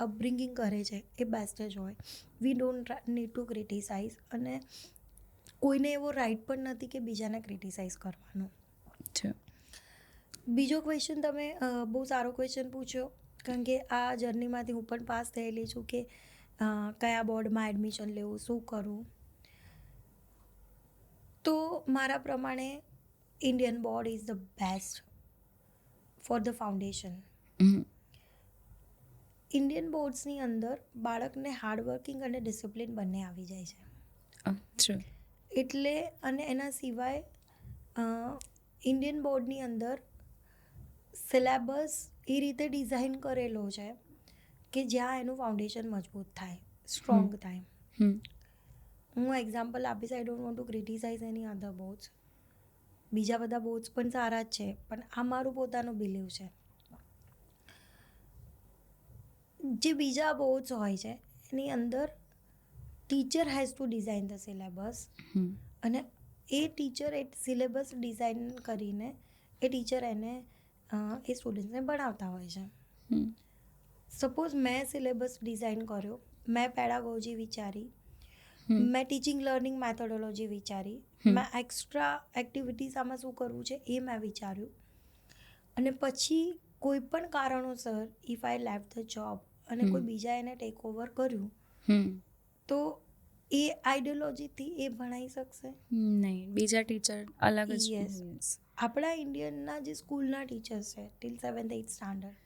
અપબ્રિંગિંગ કરે છે એ બેસ્ટ જ હોય. We don't need to criticise, અને કોઈને એવો રાઇટ પણ નથી કે બીજાને ક્રિટિસાઇઝ કરવાનો. બીજો ક્વેશ્ચન તમે બહુ સારો ક્વેશ્ચન પૂછ્યો, કારણ કે આ જર્નીમાંથી હું પણ પાસ થયેલી છું કે કયા બોર્ડમાં એડમિશન લેવું, શું કરવું. તો મારા પ્રમાણે Indian board is the best for the foundation. Indian બોર્ડ્સની અંદર બાળકને હાર્ડવર્કિંગ અને ડિસિપ્લિન બંને આવી જાય છે. એટલે અને એના સિવાય ઇન્ડિયન બોર્ડની અંદર સિલેબસ એ રીતે ડિઝાઇન કરેલો છે કે જ્યાં એનું ફાઉન્ડેશન મજબૂત થાય, સ્ટ્રોંગ થાય. હું એક્ઝામ્પલ આપીશ. I don't want to criticise any other boards. બીજા બધા બોર્ડ્સ પણ સારા જ છે, પણ આ મારું પોતાનું બિલીવ છે. જે બીજા બોર્ડ્સ હોય છે એની અંદર teacher has to design the syllabus, અને એ ટીચર એ સિલેબસ ડિઝાઇન કરીને એ ટીચર એને એ સ્ટુડન્ટ્સને ભણાવતા હોય છે. સપોઝ મેં સિલેબસ ડિઝાઇન કર્યો, મેં પેડાગોજી વિચારી, મેં ટીચિંગ લર્નિંગ મેથોડોલોજી વિચારી, મેં એક્સ્ટ્રા એક્ટિવિટીઝ આમાં શું કરવું છે એ મેં વિચાર્યું, અને પછી કોઈ પણ કારણોસર if I left the job અને કોઈ બીજા એને ટેક ઓવર કર્યું તો એ આઈડિયોલોજીથી એ ભણાઈ શકશે નહીં, બીજા ટીચર અલગ જ. યસ. આપણા ઇન્ડિયનના જે સ્કૂલના ટીચર્સ છે till 7th 8th standard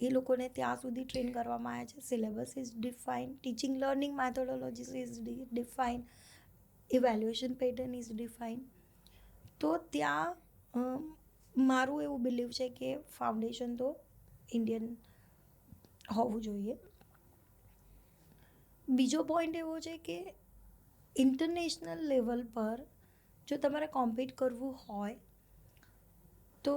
A લોકોને ત્યાં સુધી ટ્રેન કરવામાં આવ્યા છે. Syllabus is define, teaching learning methodologies is define, evaluation pattern is define. તો ત્યાં મારું એવું બિલીવ છે કે ફાઉન્ડેશન તો ઇન્ડિયન હોવું જોઈએ. બીજો પોઈન્ટ એવો છે કે ઇન્ટરનેશનલ લેવલ પર જો તમારે કોમ્પિટ કરવું હોય તો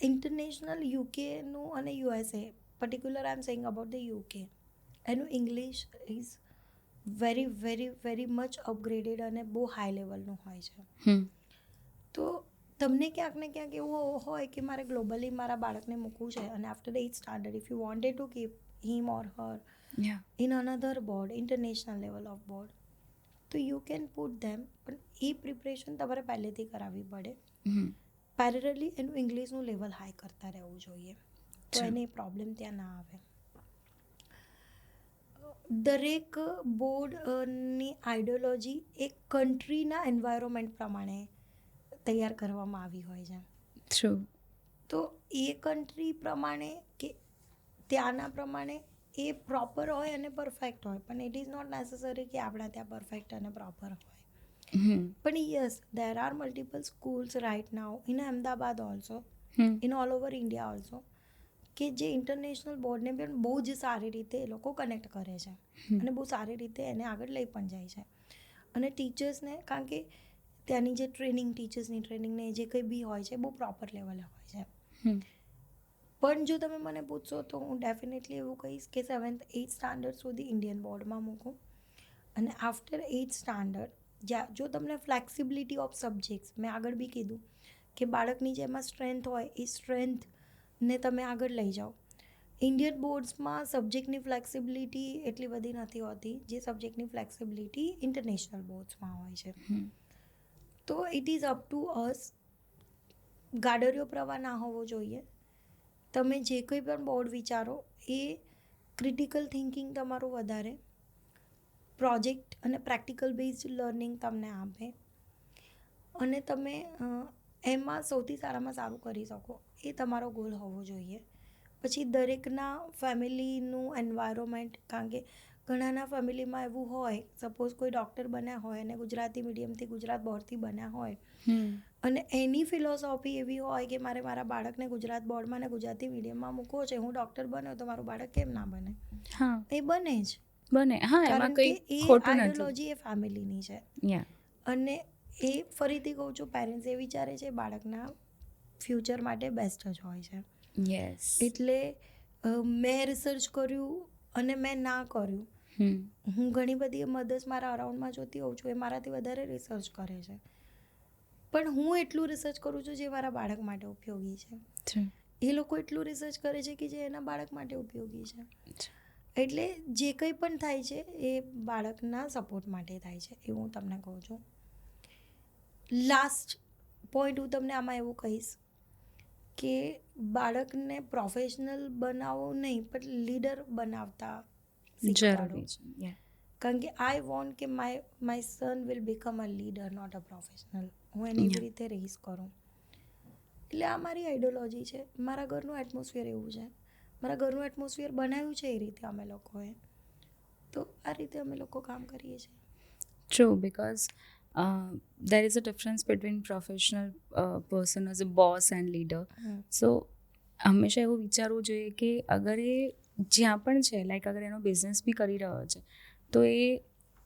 ઇન્ટરનેશનલ યુકેનું અને USA, particular I am saying about the UK, એનું English is very very very much upgraded અને બહુ હાઈ લેવલનું હોય છે. તો તમને ક્યાંક ને ક્યાંક એવું હોય કે મારે ગ્લોબલી મારા બાળકને મૂકવું છે અને after 8th standard if you wanted to keep him or her in another board, international level of board, તો યુ કેન પુટ ધેમ. પણ એ પ્રિપરેશન તમારે પહેલેથી કરાવવી પડે. પેરેલલી એનું ઇંગ્લિશનું લેવલ હાઈ કરતા રહેવું જોઈએ, તો એને પ્રોબ્લેમ ત્યાં ના આવે. દરેક બોર્ડની આઈડિયોલોજી એક કન્ટ્રીના એન્વાયરમેન્ટ પ્રમાણે તૈયાર કરવામાં આવી હોય છે. ટ્રુ. તો એ કન્ટ્રી પ્રમાણે કે ત્યાંના પ્રમાણે એ પ્રોપર હોય અને પરફેક્ટ હોય, પણ ઇટ ઇઝ નોટ નેસેસરી કે આપણા ત્યાં પરફેક્ટ અને પ્રોપર હોય. પણ yes, there are multiple schools right now in Ahmedabad also, in all over India also, કે જે ઇન્ટરનેશનલ બોર્ડને પણ બહુ જ સારી રીતે એ લોકો કનેક્ટ કરે છે અને બહુ સારી રીતે એને આગળ લઈ પણ જાય છે. અને ટીચર્સને, કારણ કે ત્યાંની જે ટ્રેનિંગ, ટીચર્સની ટ્રેનિંગને જે કંઈ બી હોય છે બહુ પ્રોપર લેવલે હોય છે. પણ જો તમે મને પૂછશો તો હું ડેફિનેટલી એવું કહીશ કે 7th 8th સ્ટાન્ડર્ડ સુધી ઇન્ડિયન બોર્ડમાં મૂકું અને આફ્ટર 8th સ્ટાન્ડર્ડ જ્યાં જો તમને ફ્લેક્સિબિલિટી ઓફ સબ્જેક્ટ્સ, મેં આગળ બી કીધું કે બાળકની જેમાં સ્ટ્રેન્થ હોય એ સ્ટ્રેન્થને તમે આગળ લઈ જાઓ. ઇન્ડિયન બોર્ડ્સમાં સબ્જેક્ટની ફ્લેક્સિબિલિટી એટલી બધી નથી હોતી જે સબ્જેક્ટની ફ્લેક્સિબિલિટી ઇન્ટરનેશનલ બોર્ડ્સમાં હોય છે. તો it is up to us. ગાડરિયો પ્રવાહ ના હોવો જોઈએ. તમે જે કંઈ પણ બોર્ડ વિચારો એ ક્રિટિકલ થિંકિંગ તમારું વધારે, પ્રોજેક્ટ અને પ્રેક્ટિકલ બેઝડ લર્નિંગ તમને આપે અને તમે એમાં સૌથી સારામાં સારું કરી શકો એ તમારો ગોલ હોવો જોઈએ. પછી દરેકના ફેમિલીનું એન્વાયરમેન્ટ, કારણ કે ઘણાના ફેમિલીમાં એવું હોય, સપોઝ કોઈ ડૉક્ટર બન્યા હોય અને ગુજરાતી મીડિયમથી ગુજરાત બોર્ડથી બન્યા હોય અને એની ફિલોસોફી એવી હોય કે મારે મારા બાળકને ગુજરાત બોર્ડમાં અને ગુજરાતી મીડિયમમાં મૂકવો છે, હું ડૉક્ટર બન્યો તો મારું બાળક કેમ ના બને? એ બને જ, કારણ કે એ આઈડિયોલોજી એ ફેમિલીની છે. અને એ ફરીથી કહું છું, પેરેન્ટ્સ એ વિચારે છે બાળકના ફ્યુચર માટે બેસ્ટ જ હોય છે. એટલે મેં રિસર્ચ કર્યું અને મેં ના કર્યું, હું ઘણી બધી મધર્સ મારા અરાઉન્ડમાં જોતી હોઉં છું, એ મારાથી વધારે રિસર્ચ કરે છે. પણ હું એટલું રિસર્ચ કરું છું જે મારા બાળક માટે ઉપયોગી છે. એ લોકો એટલું રિસર્ચ કરે છે કે જે એના બાળક માટે ઉપયોગી છે. એટલે જે કંઈ પણ થાય છે એ બાળકના સપોર્ટ માટે થાય છે, એવું હું તમને કહું છું. લાસ્ટ પોઈન્ટ હું તમને આમાં એવું કહીશ કે બાળકને પ્રોફેશનલ બનાવો નહીં, પણ લીડર બનાવતા શીખવાડો. કારણ કે આઈ વોન્ટ કે my son will become a leader, not a professional. હું એને એવી રીતે રેઝ કરું. એટલે આ મારી આઈડિયોલોજી છે. મારા ઘરનું એટમોસ્ફિયર એવું છે, મારા ઘરનું એટમોસ્ફિયર બનાવ્યું છે એ રીતે અમે લોકોએ. તો આ રીતે અમે લોકો કામ કરીએ છીએ. True, because there is a difference between professional person as a boss and leader. So હંમેશા એવું વિચારવું જોઈએ કે અગર એ જ્યાં પણ છે, લાઈક અગર એનો બિઝનેસ બી કરી રહ્યો છે તો એ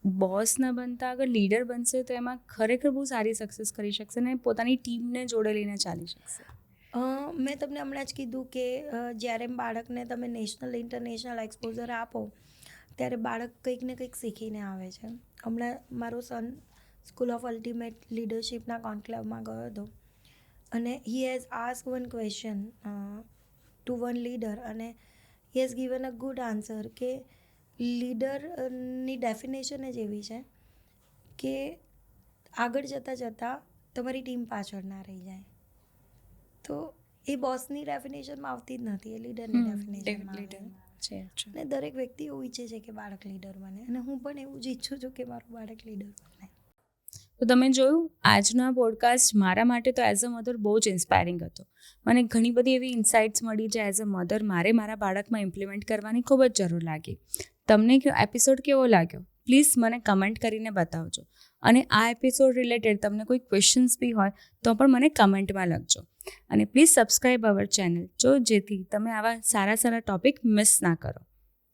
બોસ ન બનતા અગર લીડર બનશે તો એમાં ખરેખર બહુ સારી સક્સેસ કરી શકશે અને પોતાની ટીમને જોડે લઈને ચાલી શકશે. મેં તમને હમણાં જ કીધું કે જ્યારે બાળકને તમે નેશનલ ઇન્ટરનેશનલ એક્સપોઝર આપો ત્યારે બાળક કંઈક ને કંઈક શીખીને આવે છે. હમણાં મારો સન સ્કૂલ ઓફ અલ્ટિમેટ લીડરશિપના કોન્ક્લેવમાં ગયો હતો અને he has ask one question to one leader અને he has given a good answer કે લીડરની ડેફિનેશન જ એવી છે કે આગળ જતાં તમારી ટીમ પાછળ ના રહી જાય. તો એ બોસની ડેફિનેશનમાં આવતી જ નથી, એ લીડરની ડેફિનેશનમાં આવે છે. છે. અને દરેક વ્યક્તિ એવું ઈચ્છે છે કે બાળક લીડર બને, અને હું પણ એવું જ ઈચ્છું છું કે મારું બાળક લીડર બને. તો તમે જોયું, આજનો આ પોડકાસ્ટ મારા માટે તો એઝ અ મધર બહુ જ ઇન્સ્પાયરિંગ હતો. મને ઘણી બધી એવી ઇન્સાઇટ્સ મળી જે એઝ અ મધર મારા બાળકમાં ઇમ્પ્લિમેન્ટ કરવાની ખૂબ જ જરૂર લાગી. તમને એપિસોડ કેવો લાગ્યો પ્લીઝ મને કમેન્ટ કરીને બતાવજો. અને આ એપિસોડ રિલેટેડ તમને કોઈ ક્વેશ્ચન્સ બી હોય તો પણ મને કમેન્ટમાં લખજો. અને પ્લીઝ સબસ્ક્રાઈબ અવર ચેનલ જેથી તમે આવા સારા ટોપિક મિસ ના કરો.